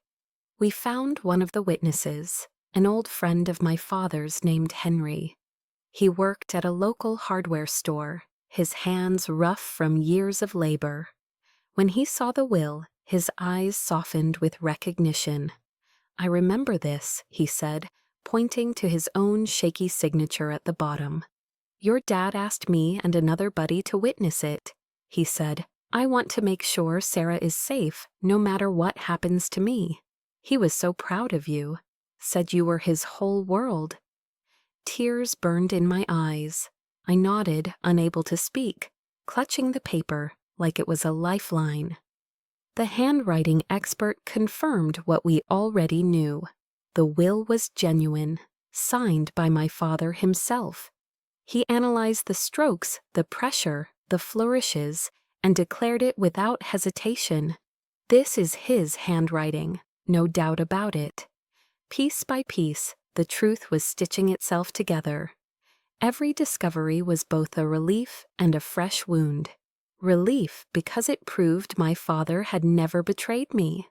We found one of the witnesses, an old friend of my father's named Henry. He worked at a local hardware store, his hands rough from years of labor. When he saw the will, his eyes softened with recognition. "I remember this," he said, pointing to his own shaky signature at the bottom. "Your dad asked me and another buddy to witness it," he said. "I want to make sure Sarah is safe, no matter what happens to me. He was so proud of you. Said you were his whole world." Tears burned in my eyes. I nodded, unable to speak, clutching the paper like it was a lifeline. The handwriting expert confirmed what we already knew. The will was genuine, signed by my father himself. He analyzed the strokes, the pressure, the flourishes, and declared it without hesitation. This is his handwriting, no doubt about it. Piece by piece, the truth was stitching itself together. Every discovery was both a relief and a fresh wound. Relief because it proved my father had never betrayed me.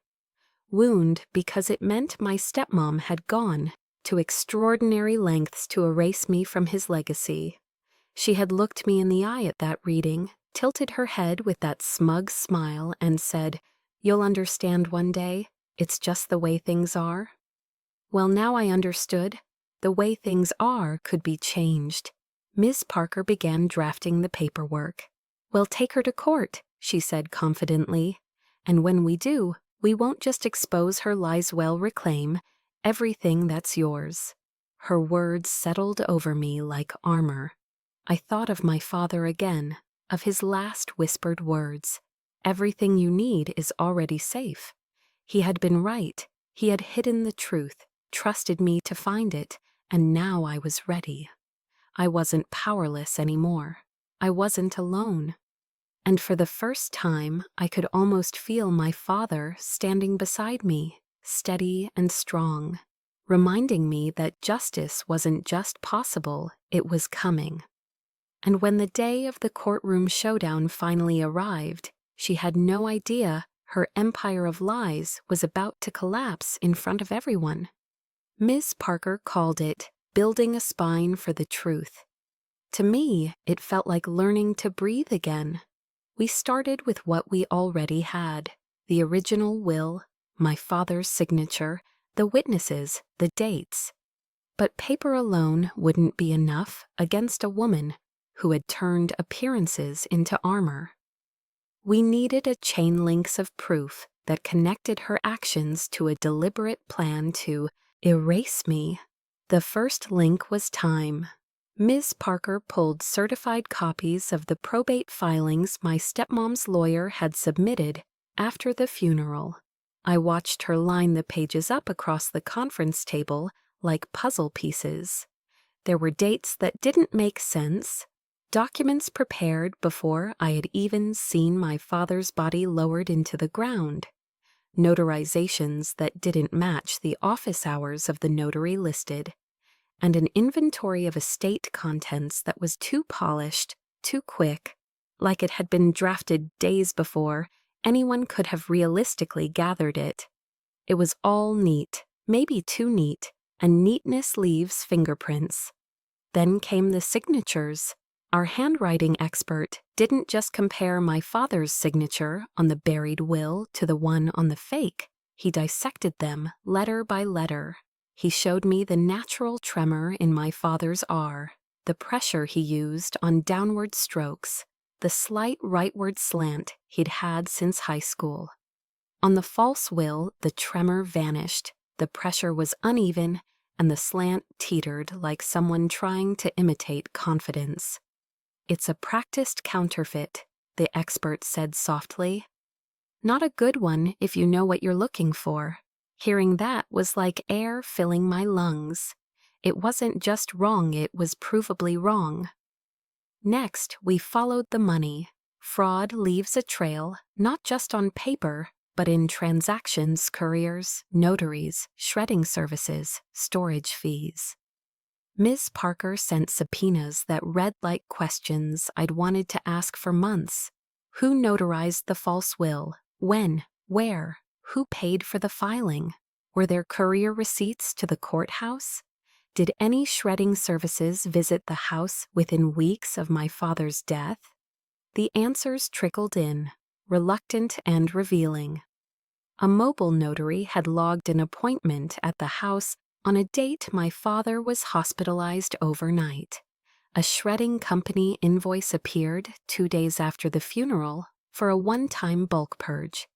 Wound because it meant my stepmom had gone to extraordinary lengths to erase me from his legacy. She had looked me in the eye at that reading, tilted her head with that smug smile, and said, "You'll understand one day. It's just the way things are." Well, now I understood. The way things are could be changed. Ms. Parker began drafting the paperwork. "We'll take her to court," she said confidently. "And when we do, we won't just expose her lies, well reclaim everything that's yours." Her words settled over me like armor. I thought of my father again, of his last whispered words. "Everything you need is already safe." He had been right. He had hidden the truth, trusted me to find it, and now I was ready. I wasn't powerless anymore. I wasn't alone. And for the first time, I could almost feel my father standing beside me, steady and strong, reminding me that justice wasn't just possible, it was coming. And when the day of the courtroom showdown finally arrived, she had no idea her empire of lies was about to collapse in front of everyone. Ms. Parker called it building a spine for the truth. To me, it felt like learning to breathe again. We started with what we already had: the original will, my father's signature, the witnesses, the dates. But paper alone wouldn't be enough against a woman who had turned appearances into armor. We needed a chain links of proof that connected her actions to a deliberate plan to erase me. The first link was time. Ms. Parker pulled certified copies of the probate filings my stepmom's lawyer had submitted after the funeral. I watched her line the pages up across the conference table like puzzle pieces. There were dates that didn't make sense, documents prepared before I had even seen my father's body lowered into the ground, notarizations that didn't match the office hours of the notary listed, and an inventory of estate contents that was too polished, too quick, like it had been drafted days before anyone could have realistically gathered it. It was all neat, maybe too neat, and neatness leaves fingerprints. Then came the signatures. Our handwriting expert didn't just compare my father's signature on the buried will to the one on the fake. He dissected them letter by letter. He showed me the natural tremor in my father's R, the pressure he used on downward strokes, the slight rightward slant he'd had since high school. On the false will, the tremor vanished, the pressure was uneven, and the slant teetered like someone trying to imitate confidence. "It's a practiced counterfeit," the expert said softly. "Not a good one if you know what you're looking for." Hearing that was like air filling my lungs. It wasn't just wrong, it was provably wrong. Next, we followed the money. Fraud leaves a trail, not just on paper, but in transactions, couriers, notaries, shredding services, storage fees. Ms. Parker sent subpoenas that read like questions I'd wanted to ask for months. Who notarized the false will? When? Where? Who paid for the filing? Were there courier receipts to the courthouse? Did any shredding services visit the house within weeks of my father's death? The answers trickled in, reluctant and revealing. A mobile notary had logged an appointment at the house on a date my father was hospitalized overnight. A shredding company invoice appeared 2 days after the funeral for a one-time bulk purge,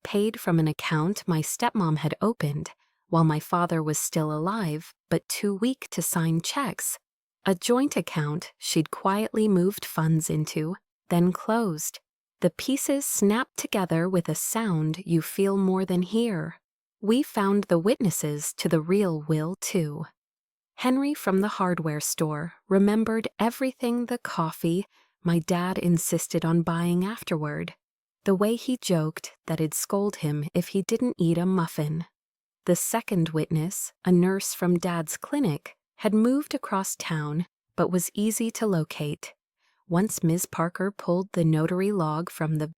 paid from an account my stepmom had opened while my father was still alive but too weak to sign checks, a joint account she'd quietly moved funds into, then closed. The pieces snapped together with a sound you feel more than hear. We found the witnesses to the real will, too. Henry from the hardware store remembered everything: the coffee my dad insisted on buying afterward, the way he joked that it'd scold him if he didn't eat a muffin. The second witness, a nurse from Dad's clinic, had moved across town but was easy to locate. Once Ms. Parker pulled the notary log from the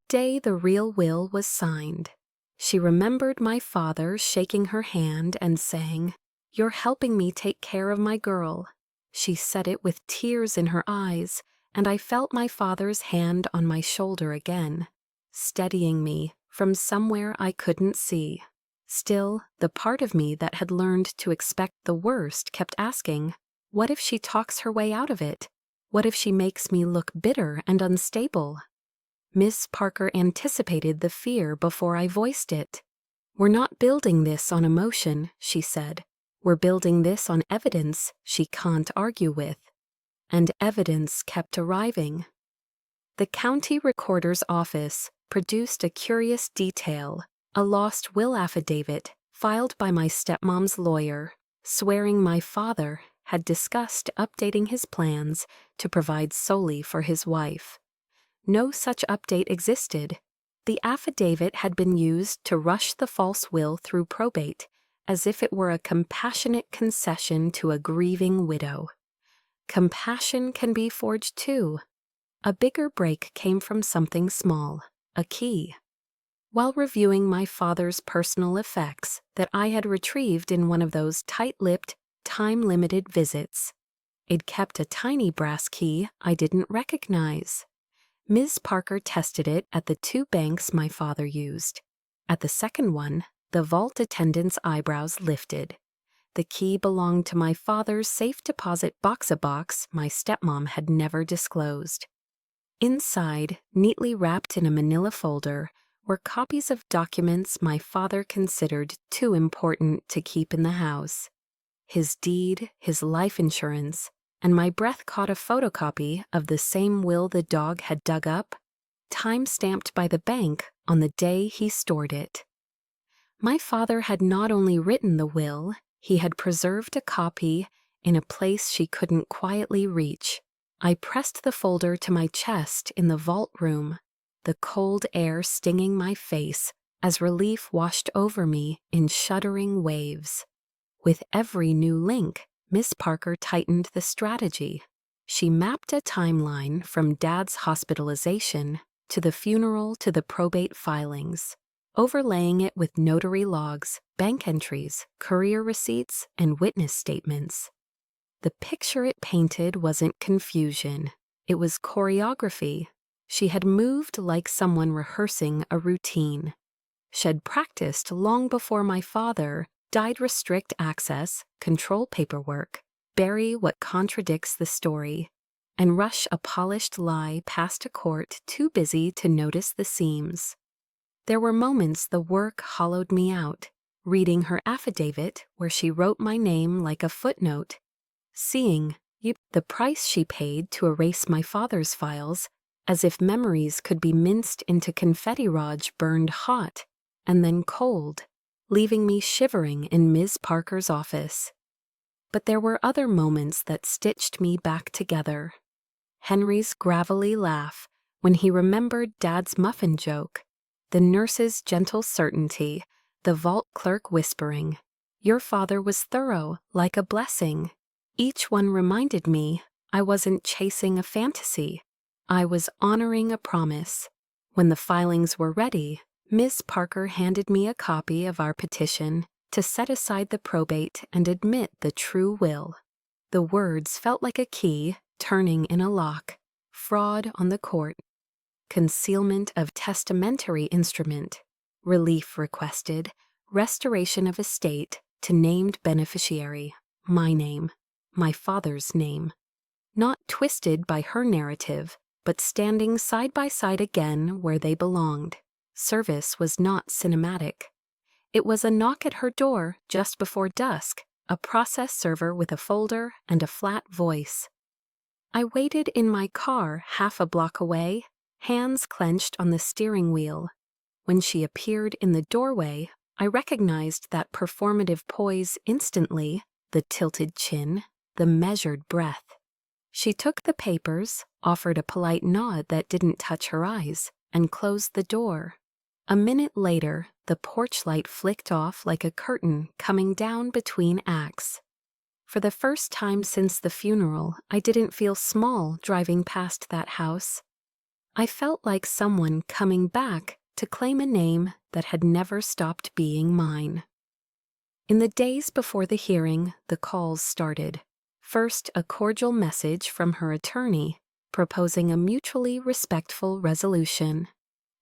day the real will was signed, she remembered my father shaking her hand and saying, "You're helping me take care of my girl." She said it with tears in her eyes, and I felt my father's hand on my shoulder again, steadying me from somewhere I couldn't see. Still, the part of me that had learned to expect the worst kept asking, what if she talks her way out of it? What if she makes me look bitter and unstable? Miss Parker anticipated the fear before I voiced it. "We're not building this on emotion," she said. "We're building this on evidence she can't argue with." And evidence kept arriving. The county recorder's office produced a curious detail: a lost will affidavit filed by my stepmom's lawyer, swearing my father had discussed updating his plans to provide solely for his wife. No such update existed. The affidavit had been used to rush the false will through probate, as if it were a compassionate concession to a grieving widow. Compassion can be forged too. A bigger break came from something small: a key. While reviewing my father's personal effects that I had retrieved in one of those tight-lipped, time-limited visits, it kept a tiny brass key I didn't recognize. Ms. Parker tested it at the 2 banks my father used. At the second one, the vault attendant's eyebrows lifted. The key belonged to my father's safe deposit box my stepmom had never disclosed. Inside, neatly wrapped in a manila folder, were copies of documents my father considered too important to keep in the house. His deed, his life insurance, and my breath caught a photocopy of the same will the dog had dug up, time-stamped by the bank on the day he stored it. My father had not only written the will, he had preserved a copy in a place she couldn't quietly reach. I pressed the folder to my chest in the vault room, the cold air stinging my face as relief washed over me in shuddering waves. With every new link, Miss Parker tightened the strategy. She mapped a timeline from Dad's hospitalization to the funeral to the probate filings, overlaying it with notary logs, bank entries, courier receipts, and witness statements. The picture it painted wasn't confusion. It was choreography. She had moved like someone rehearsing a routine. She'd practiced long before my father died: restrict access, control paperwork, bury what contradicts the story, and rush a polished lie past a court too busy to notice the seams. There were moments the work hollowed me out, reading her affidavit where she wrote my name like a footnote, seeing the price she paid to erase my father's files, as if memories could be minced into confetti rods burned hot and then cold, leaving me shivering in Ms. Parker's office. But there were other moments that stitched me back together. Henry's gravelly laugh when he remembered Dad's muffin joke, the nurse's gentle certainty, the vault clerk whispering, "Your father was thorough, like a blessing." Each one reminded me I wasn't chasing a fantasy. I was honoring a promise. When the filings were ready, Miss Parker handed me a copy of our petition to set aside the probate and admit the true will. The words felt like a key turning in a lock. Fraud on the court. Concealment of testamentary instrument. Relief requested. Restoration of estate to named beneficiary. My name. My father's name. Not twisted by her narrative, but standing side by side again where they belonged. Service was not cinematic. It was a knock at her door just before dusk, a process server with a folder and a flat voice. I waited in my car half a block away, hands clenched on the steering wheel. When she appeared in the doorway, I recognized that performative poise instantly, the tilted chin, the measured breath. She took the papers, offered a polite nod that didn't touch her eyes, and closed the door. A minute later, the porch light flicked off like a curtain coming down between acts. For the first time since the funeral, I didn't feel small driving past that house. I felt like someone coming back to claim a name that had never stopped being mine. In the days before the hearing, the calls started. First, a cordial message from her attorney, proposing a mutually respectful resolution.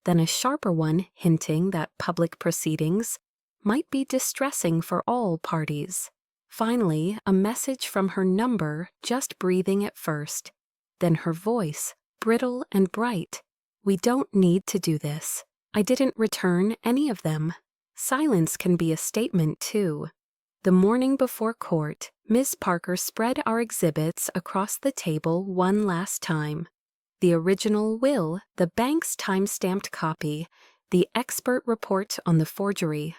Then a sharper one hinting that public proceedings might be distressing for all parties. Finally, a message from her number just breathing at first. Then her voice, brittle and bright. We don't need to do this. I didn't return any of them. Silence can be a statement, too. The morning before court, Ms. Parker spread our exhibits across the table one last time. The original will, the bank's time-stamped copy, the expert report on the forgery,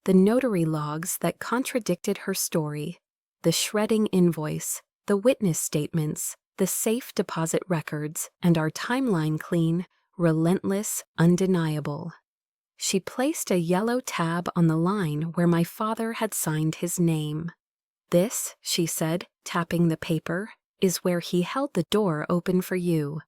the notary logs that contradicted her story, the shredding invoice, the witness statements, the safe deposit records, and our timeline clean, relentless, undeniable. She placed a yellow tab on the line where my father had signed his name. This, she said, tapping the paper, is where he held the door open for you.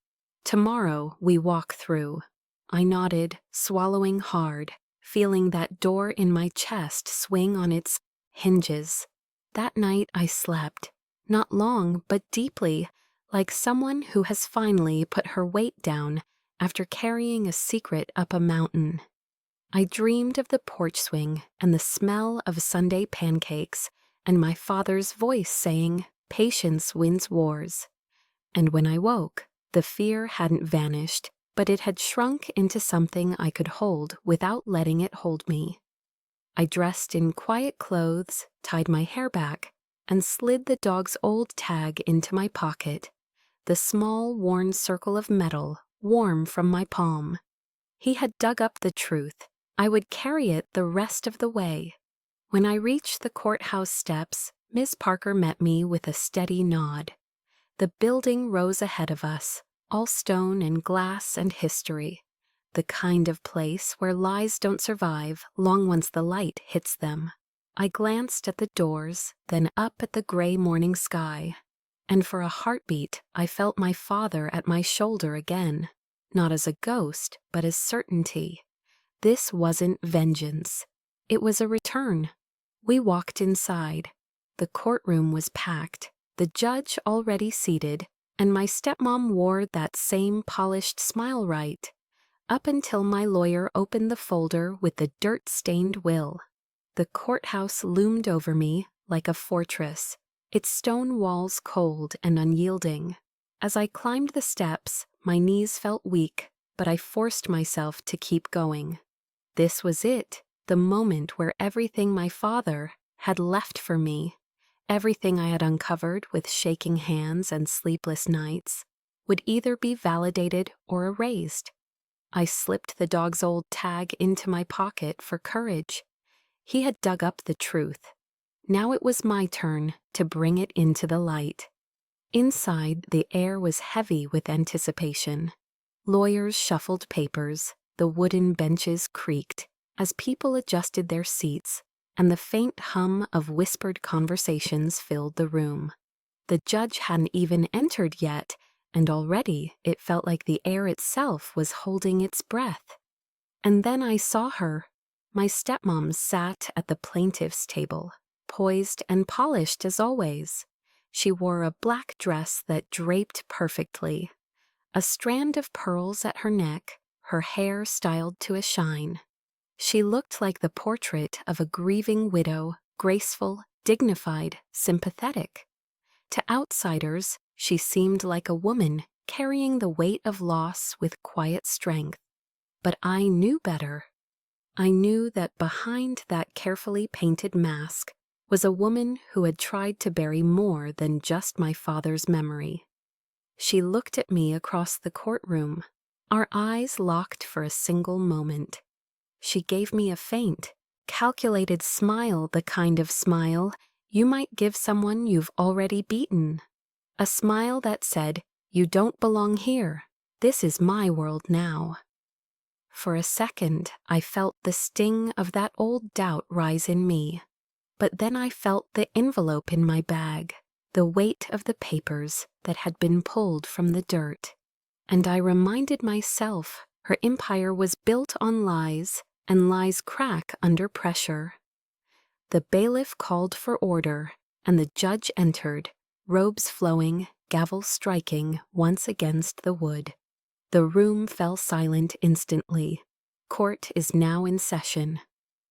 Tomorrow we walk through. I nodded, swallowing hard, feeling that door in my chest swing on its hinges. That night I slept, not long but deeply, like someone who has finally put her weight down after carrying a secret up a mountain. I dreamed of the porch swing and the smell of Sunday pancakes and my father's voice saying, "Patience wins wars." And when I woke, the fear hadn't vanished, but it had shrunk into something I could hold without letting it hold me. I dressed in quiet clothes, tied my hair back, and slid the dog's old tag into my pocket, the small worn circle of metal warm from my palm. He had dug up the truth. I would carry it the rest of the way. When I reached the courthouse steps, Ms. Parker met me with a steady nod. The building rose ahead of us, all stone and glass and history, the kind of place where lies don't survive long once the light hits them. I glanced at the doors, then up at the gray morning sky, and for a heartbeat I felt my father at my shoulder again, not as a ghost, but as certainty. This wasn't vengeance. It was a return. We walked inside. The courtroom was packed, the judge already seated, and my stepmom wore that same polished smile right, up until my lawyer opened the folder with the dirt-stained will. The courthouse loomed over me like a fortress, its stone walls cold and unyielding. As I climbed the steps, my knees felt weak, but I forced myself to keep going. This was it, the moment where everything my father had left for me, everything I had uncovered with shaking hands and sleepless nights, would either be validated or erased. I slipped the dog's old tag into my pocket for courage. He had dug up the truth. Now it was my turn to bring it into the light. Inside, the air was heavy with anticipation. Lawyers shuffled papers, the wooden benches creaked as people adjusted their seats, and the faint hum of whispered conversations filled the room. The judge hadn't even entered yet, and already it felt like the air itself was holding its breath. And then I saw her. My stepmom sat at the plaintiff's table, poised and polished as always. She wore a black dress that draped perfectly, a strand of pearls at her neck, her hair styled to a shine. She looked like the portrait of a grieving widow, graceful, dignified, sympathetic. To outsiders, she seemed like a woman carrying the weight of loss with quiet strength. But I knew better. I knew that behind that carefully painted mask was a woman who had tried to bury more than just my father's memory. She looked at me across the courtroom, our eyes locked for a single moment. She gave me a faint, calculated smile, the kind of smile you might give someone you've already beaten. A smile that said, "You don't belong here. This is my world now." For a second, I felt the sting of that old doubt rise in me. But then I felt the envelope in my bag, the weight of the papers that had been pulled from the dirt. And I reminded myself her empire was built on lies, and lies crack under pressure. The bailiff called for order, and the judge entered, robes flowing, gavel striking once against the wood. The room fell silent instantly. Court is now in session.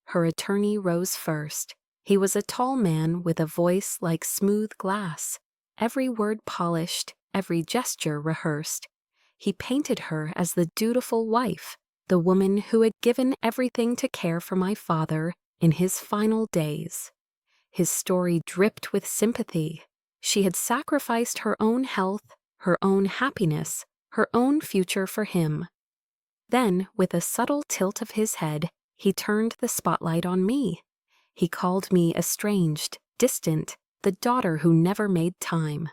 Her attorney rose first. He was a tall man with a voice like smooth glass, every word polished, every gesture rehearsed. He painted her as the dutiful wife, the woman who had given everything to care for my father in his final days. His story dripped with sympathy. She had sacrificed her own health, her own happiness, her own future for him. Then, with a subtle tilt of his head, he turned the spotlight on me. He called me estranged, distant, the daughter who never made time.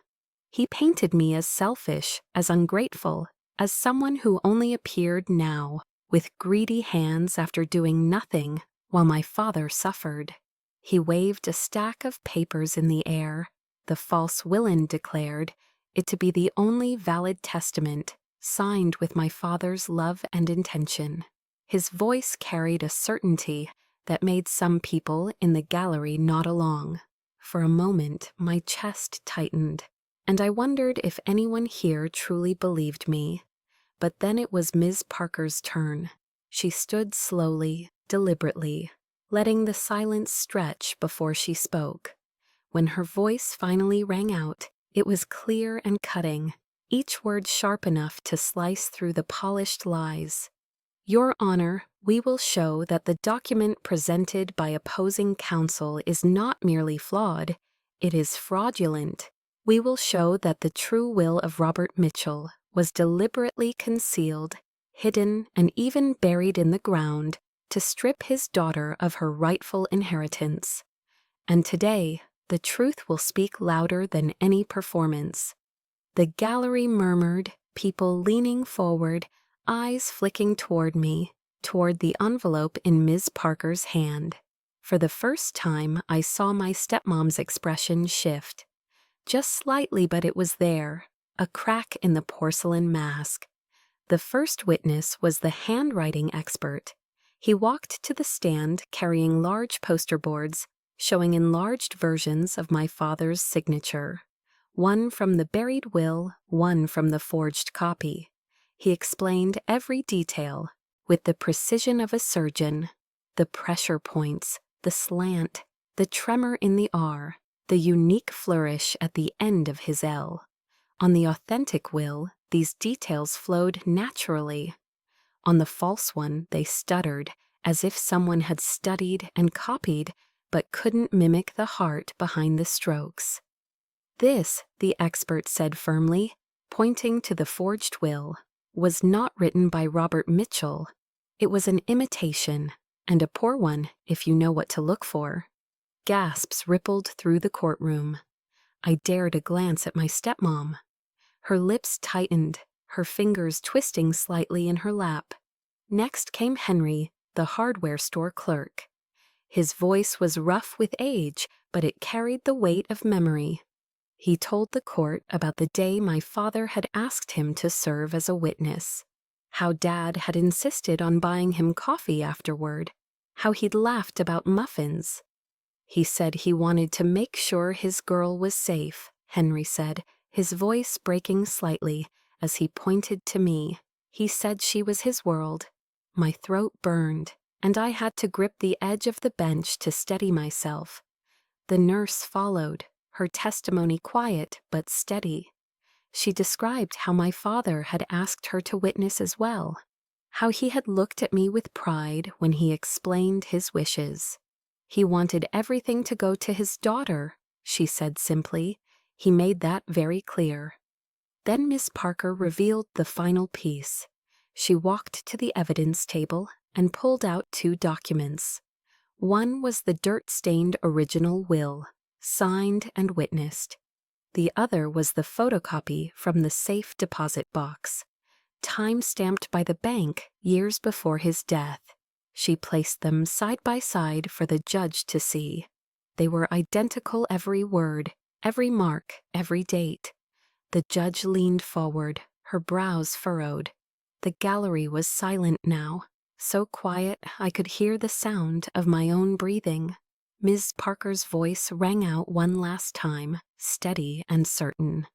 He painted me as selfish, as ungrateful, as someone who only appeared now, with greedy hands after doing nothing, while my father suffered. He waved a stack of papers in the air. The false villain declared it to be the only valid testament, signed with my father's love and intention. His voice carried a certainty that made some people in the gallery nod along. For a moment, my chest tightened, and I wondered if anyone here truly believed me. But then it was Ms. Parker's turn. She stood slowly, deliberately, letting the silence stretch before she spoke. When her voice finally rang out, it was clear and cutting, each word sharp enough to slice through the polished lies. "Your Honor, we will show that the document presented by opposing counsel is not merely flawed, it is fraudulent. We will show that the true will of Robert Mitchell was deliberately concealed, hidden, and even buried in the ground to strip his daughter of her rightful inheritance. And today, the truth will speak louder than any performance." The gallery murmured, people leaning forward, eyes flicking toward me, toward the envelope in Ms. Parker's hand. For the first time, I saw my stepmom's expression shift. Just slightly, but it was there, a crack in the porcelain mask. The first witness was the handwriting expert. He walked to the stand carrying large poster boards, showing enlarged versions of my father's signature. One from the buried will, one from the forged copy. He explained every detail, with the precision of a surgeon. The pressure points, the slant, the tremor in the R, the unique flourish at the end of his L. On the authentic will, these details flowed naturally. On the false one, they stuttered, as if someone had studied and copied, but couldn't mimic the heart behind the strokes. This, the expert said firmly, pointing to the forged will, was not written by Robert Mitchell. It was an imitation, and a poor one if you know what to look for. Gasps rippled through the courtroom. I dared a glance at my stepmom. Her lips tightened, her fingers twisting slightly in her lap. Next came Henry, the hardware store clerk. His voice was rough with age, but it carried the weight of memory. He told the court about the day my father had asked him to serve as a witness, how Dad had insisted on buying him coffee afterward, how he'd laughed about muffins. He said he wanted to make sure his girl was safe, Henry said, his voice breaking slightly as he pointed to me. He said she was his world. My throat burned, and I had to grip the edge of the bench to steady myself. The nurse followed, her testimony quiet but steady. She described how my father had asked her to witness as well, how he had looked at me with pride when he explained his wishes. He wanted everything to go to his daughter, she said simply. He made that very clear. Then Miss Parker revealed the final piece. She walked to the evidence table and pulled out 2 documents. One was the dirt-stained original will, signed and witnessed. The other was the photocopy from the safe deposit box, time-stamped by the bank years before his death. She placed them side by side for the judge to see. They were identical, every word, every mark, every date. The judge leaned forward, her brows furrowed. The gallery was silent now, so quiet I could hear the sound of my own breathing. Ms. Parker's voice rang out one last time, steady and certain.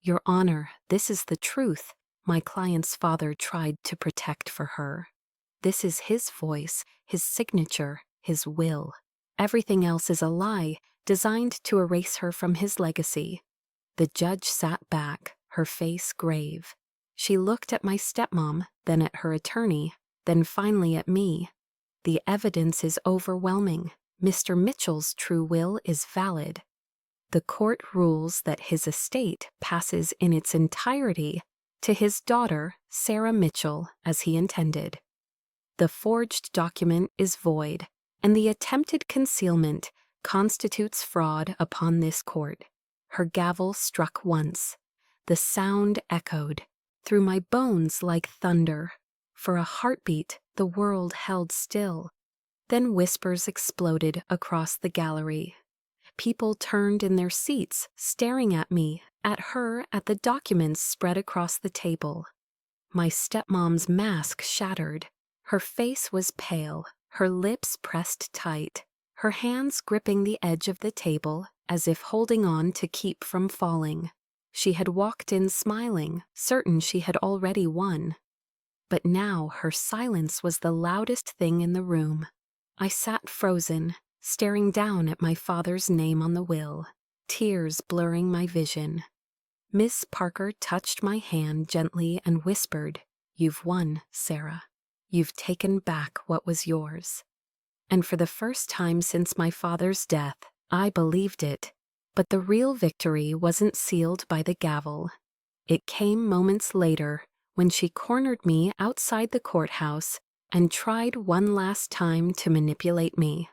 "Your Honor, this is the truth my client's father tried to protect for her. This is his voice, his signature, his will. Everything else is a lie, designed to erase her from his legacy." The judge sat back, her face grave. She looked at my stepmom, then at her attorney, then finally at me. "The evidence is overwhelming. Mr. Mitchell's true will is valid. The court rules that his estate passes in its entirety to his daughter, Sarah Mitchell, as he intended. The forged document is void, and the attempted concealment constitutes fraud upon this court." Her gavel struck once. The sound echoed through my bones like thunder. For a heartbeat, the world held still. Then whispers exploded across the gallery. People turned in their seats, staring at me, at her, at the documents spread across the table. My stepmom's mask shattered. Her face was pale, her lips pressed tight, her hands gripping the edge of the table as if holding on to keep from falling. She had walked in smiling, certain she had already won. But now her silence was the loudest thing in the room. I sat frozen, staring down at my father's name on the will, tears blurring my vision. Miss Parker touched my hand gently and whispered, "You've won, Sarah. You've taken back what was yours." And for the first time since my father's death, I believed it. But the real victory wasn't sealed by the gavel. It came moments later, when she cornered me outside the courthouse and tried one last time to manipulate me.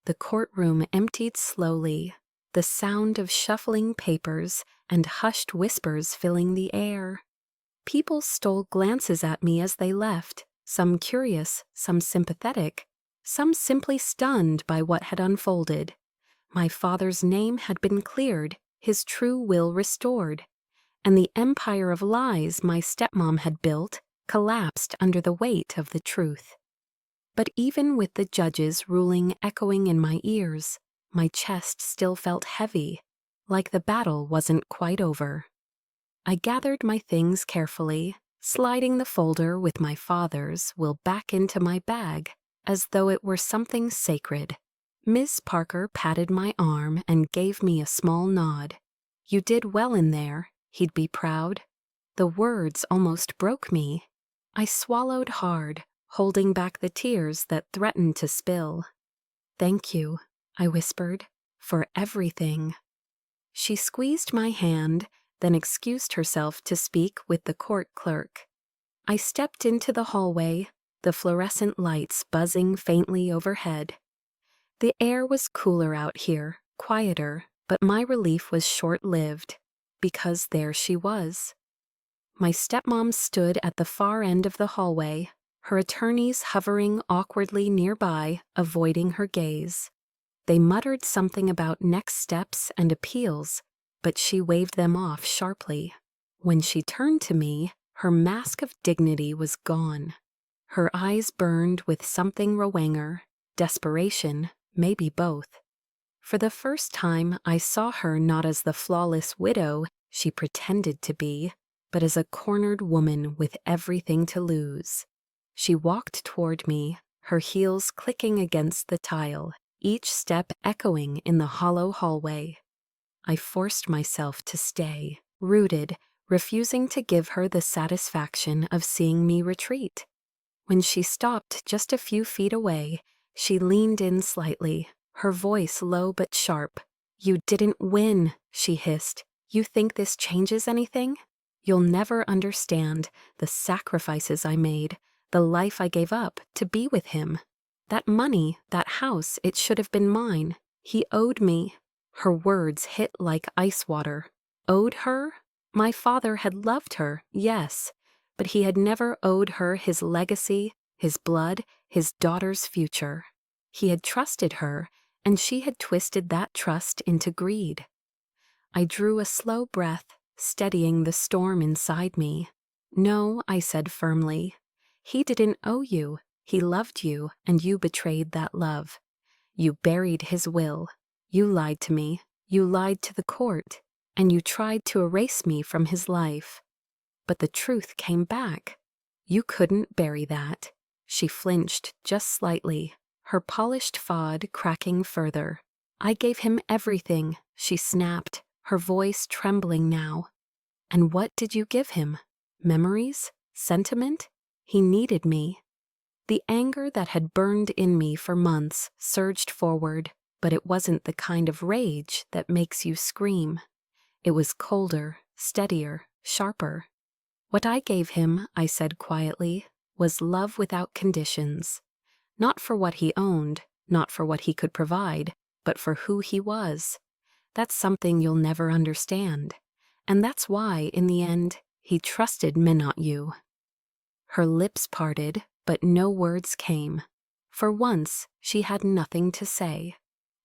The courtroom emptied slowly, the sound of shuffling papers and hushed whispers filling the air. People stole glances at me as they left, some curious, some sympathetic, some simply stunned by what had unfolded. My father's name had been cleared, his true will restored, and the empire of lies my stepmom had built collapsed under the weight of the truth. But even with the judge's ruling echoing in my ears, my chest still felt heavy, like the battle wasn't quite over. I gathered my things carefully, sliding the folder with my father's will back into my bag, as though it were something sacred. Miss Parker patted my arm and gave me a small nod. "You did well in there. He'd be proud." The words almost broke me. I swallowed hard, holding back the tears that threatened to spill. "Thank you," I whispered, "for everything." She squeezed my hand, then excused herself to speak with the court clerk. I stepped into the hallway, the fluorescent lights buzzing faintly overhead. The air was cooler out here, quieter, but my relief was short-lived, because there she was. My stepmom stood at the far end of the hallway, her attorneys hovering awkwardly nearby, avoiding her gaze. They muttered something about next steps and appeals, but she waved them off sharply. When she turned to me, her mask of dignity was gone. Her eyes burned with something Rowanger, desperation, maybe both. For the first time, I saw her not as the flawless widow she pretended to be, but as a cornered woman with everything to lose. She walked toward me, her heels clicking against the tile, each step echoing in the hollow hallway. I forced myself to stay, rooted, refusing to give her the satisfaction of seeing me retreat. When she stopped just a few feet away, she leaned in slightly, her voice low but sharp. "You didn't win," she hissed. "You think this changes anything? You'll never understand the sacrifices I made, the life I gave up to be with him. That money, that house, it should have been mine. He owed me." Her words hit like ice water. Owed her? My father had loved her, yes, but he had never owed her his legacy, his blood, his daughter's future. He had trusted her, and she had twisted that trust into greed. I drew a slow breath, steadying the storm inside me. "No," I said firmly. "He didn't owe you. He loved you, and you betrayed that love. You buried his will. You lied to me. You lied to the court. And you tried to erase me from his life. But the truth came back. You couldn't bury that." She flinched just slightly, her polished fad cracking further. "I gave him everything," she snapped, her voice trembling now. "And what did you give him? Memories? Sentiment? He needed me." The anger that had burned in me for months surged forward, but it wasn't the kind of rage that makes you scream. It was colder, steadier, sharper. "What I gave him," I said quietly, "was love without conditions. Not for what he owned, not for what he could provide, but for who he was. That's something you'll never understand. And that's why, in the end, he trusted me, not you." Her lips parted, but no words came. For once, she had nothing to say.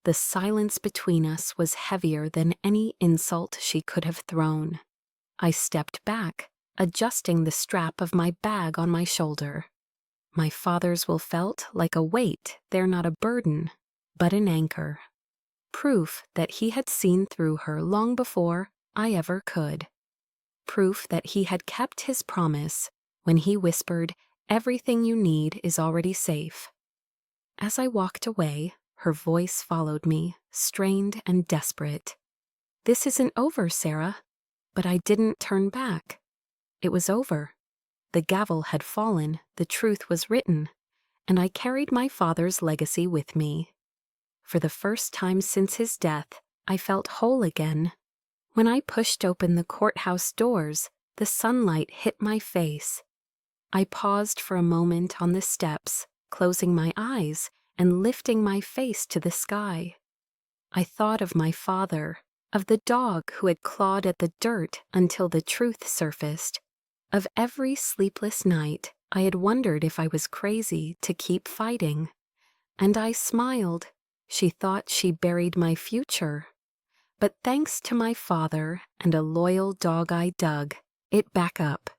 The silence between us was heavier than any insult she could have thrown. I stepped back, adjusting the strap of my bag on my shoulder. My father's will felt like a weight, they're not a burden, but an anchor. Proof that he had seen through her long before I ever could. Proof that he had kept his promise when he whispered, "Everything you need is already safe." As I walked away, her voice followed me, strained and desperate. "This isn't over, Sarah." But I didn't turn back. It was over. The gavel had fallen, the truth was written, and I carried my father's legacy with me. For the first time since his death, I felt whole again. When I pushed open the courthouse doors, the sunlight hit my face. I paused for a moment on the steps, closing my eyes and lifting my face to the sky. I thought of my father, of the dog who had clawed at the dirt until the truth surfaced, of every sleepless night I had wondered if I was crazy to keep fighting. And I smiled. She thought she buried my future. But thanks to my father and a loyal dog I dug, it back up.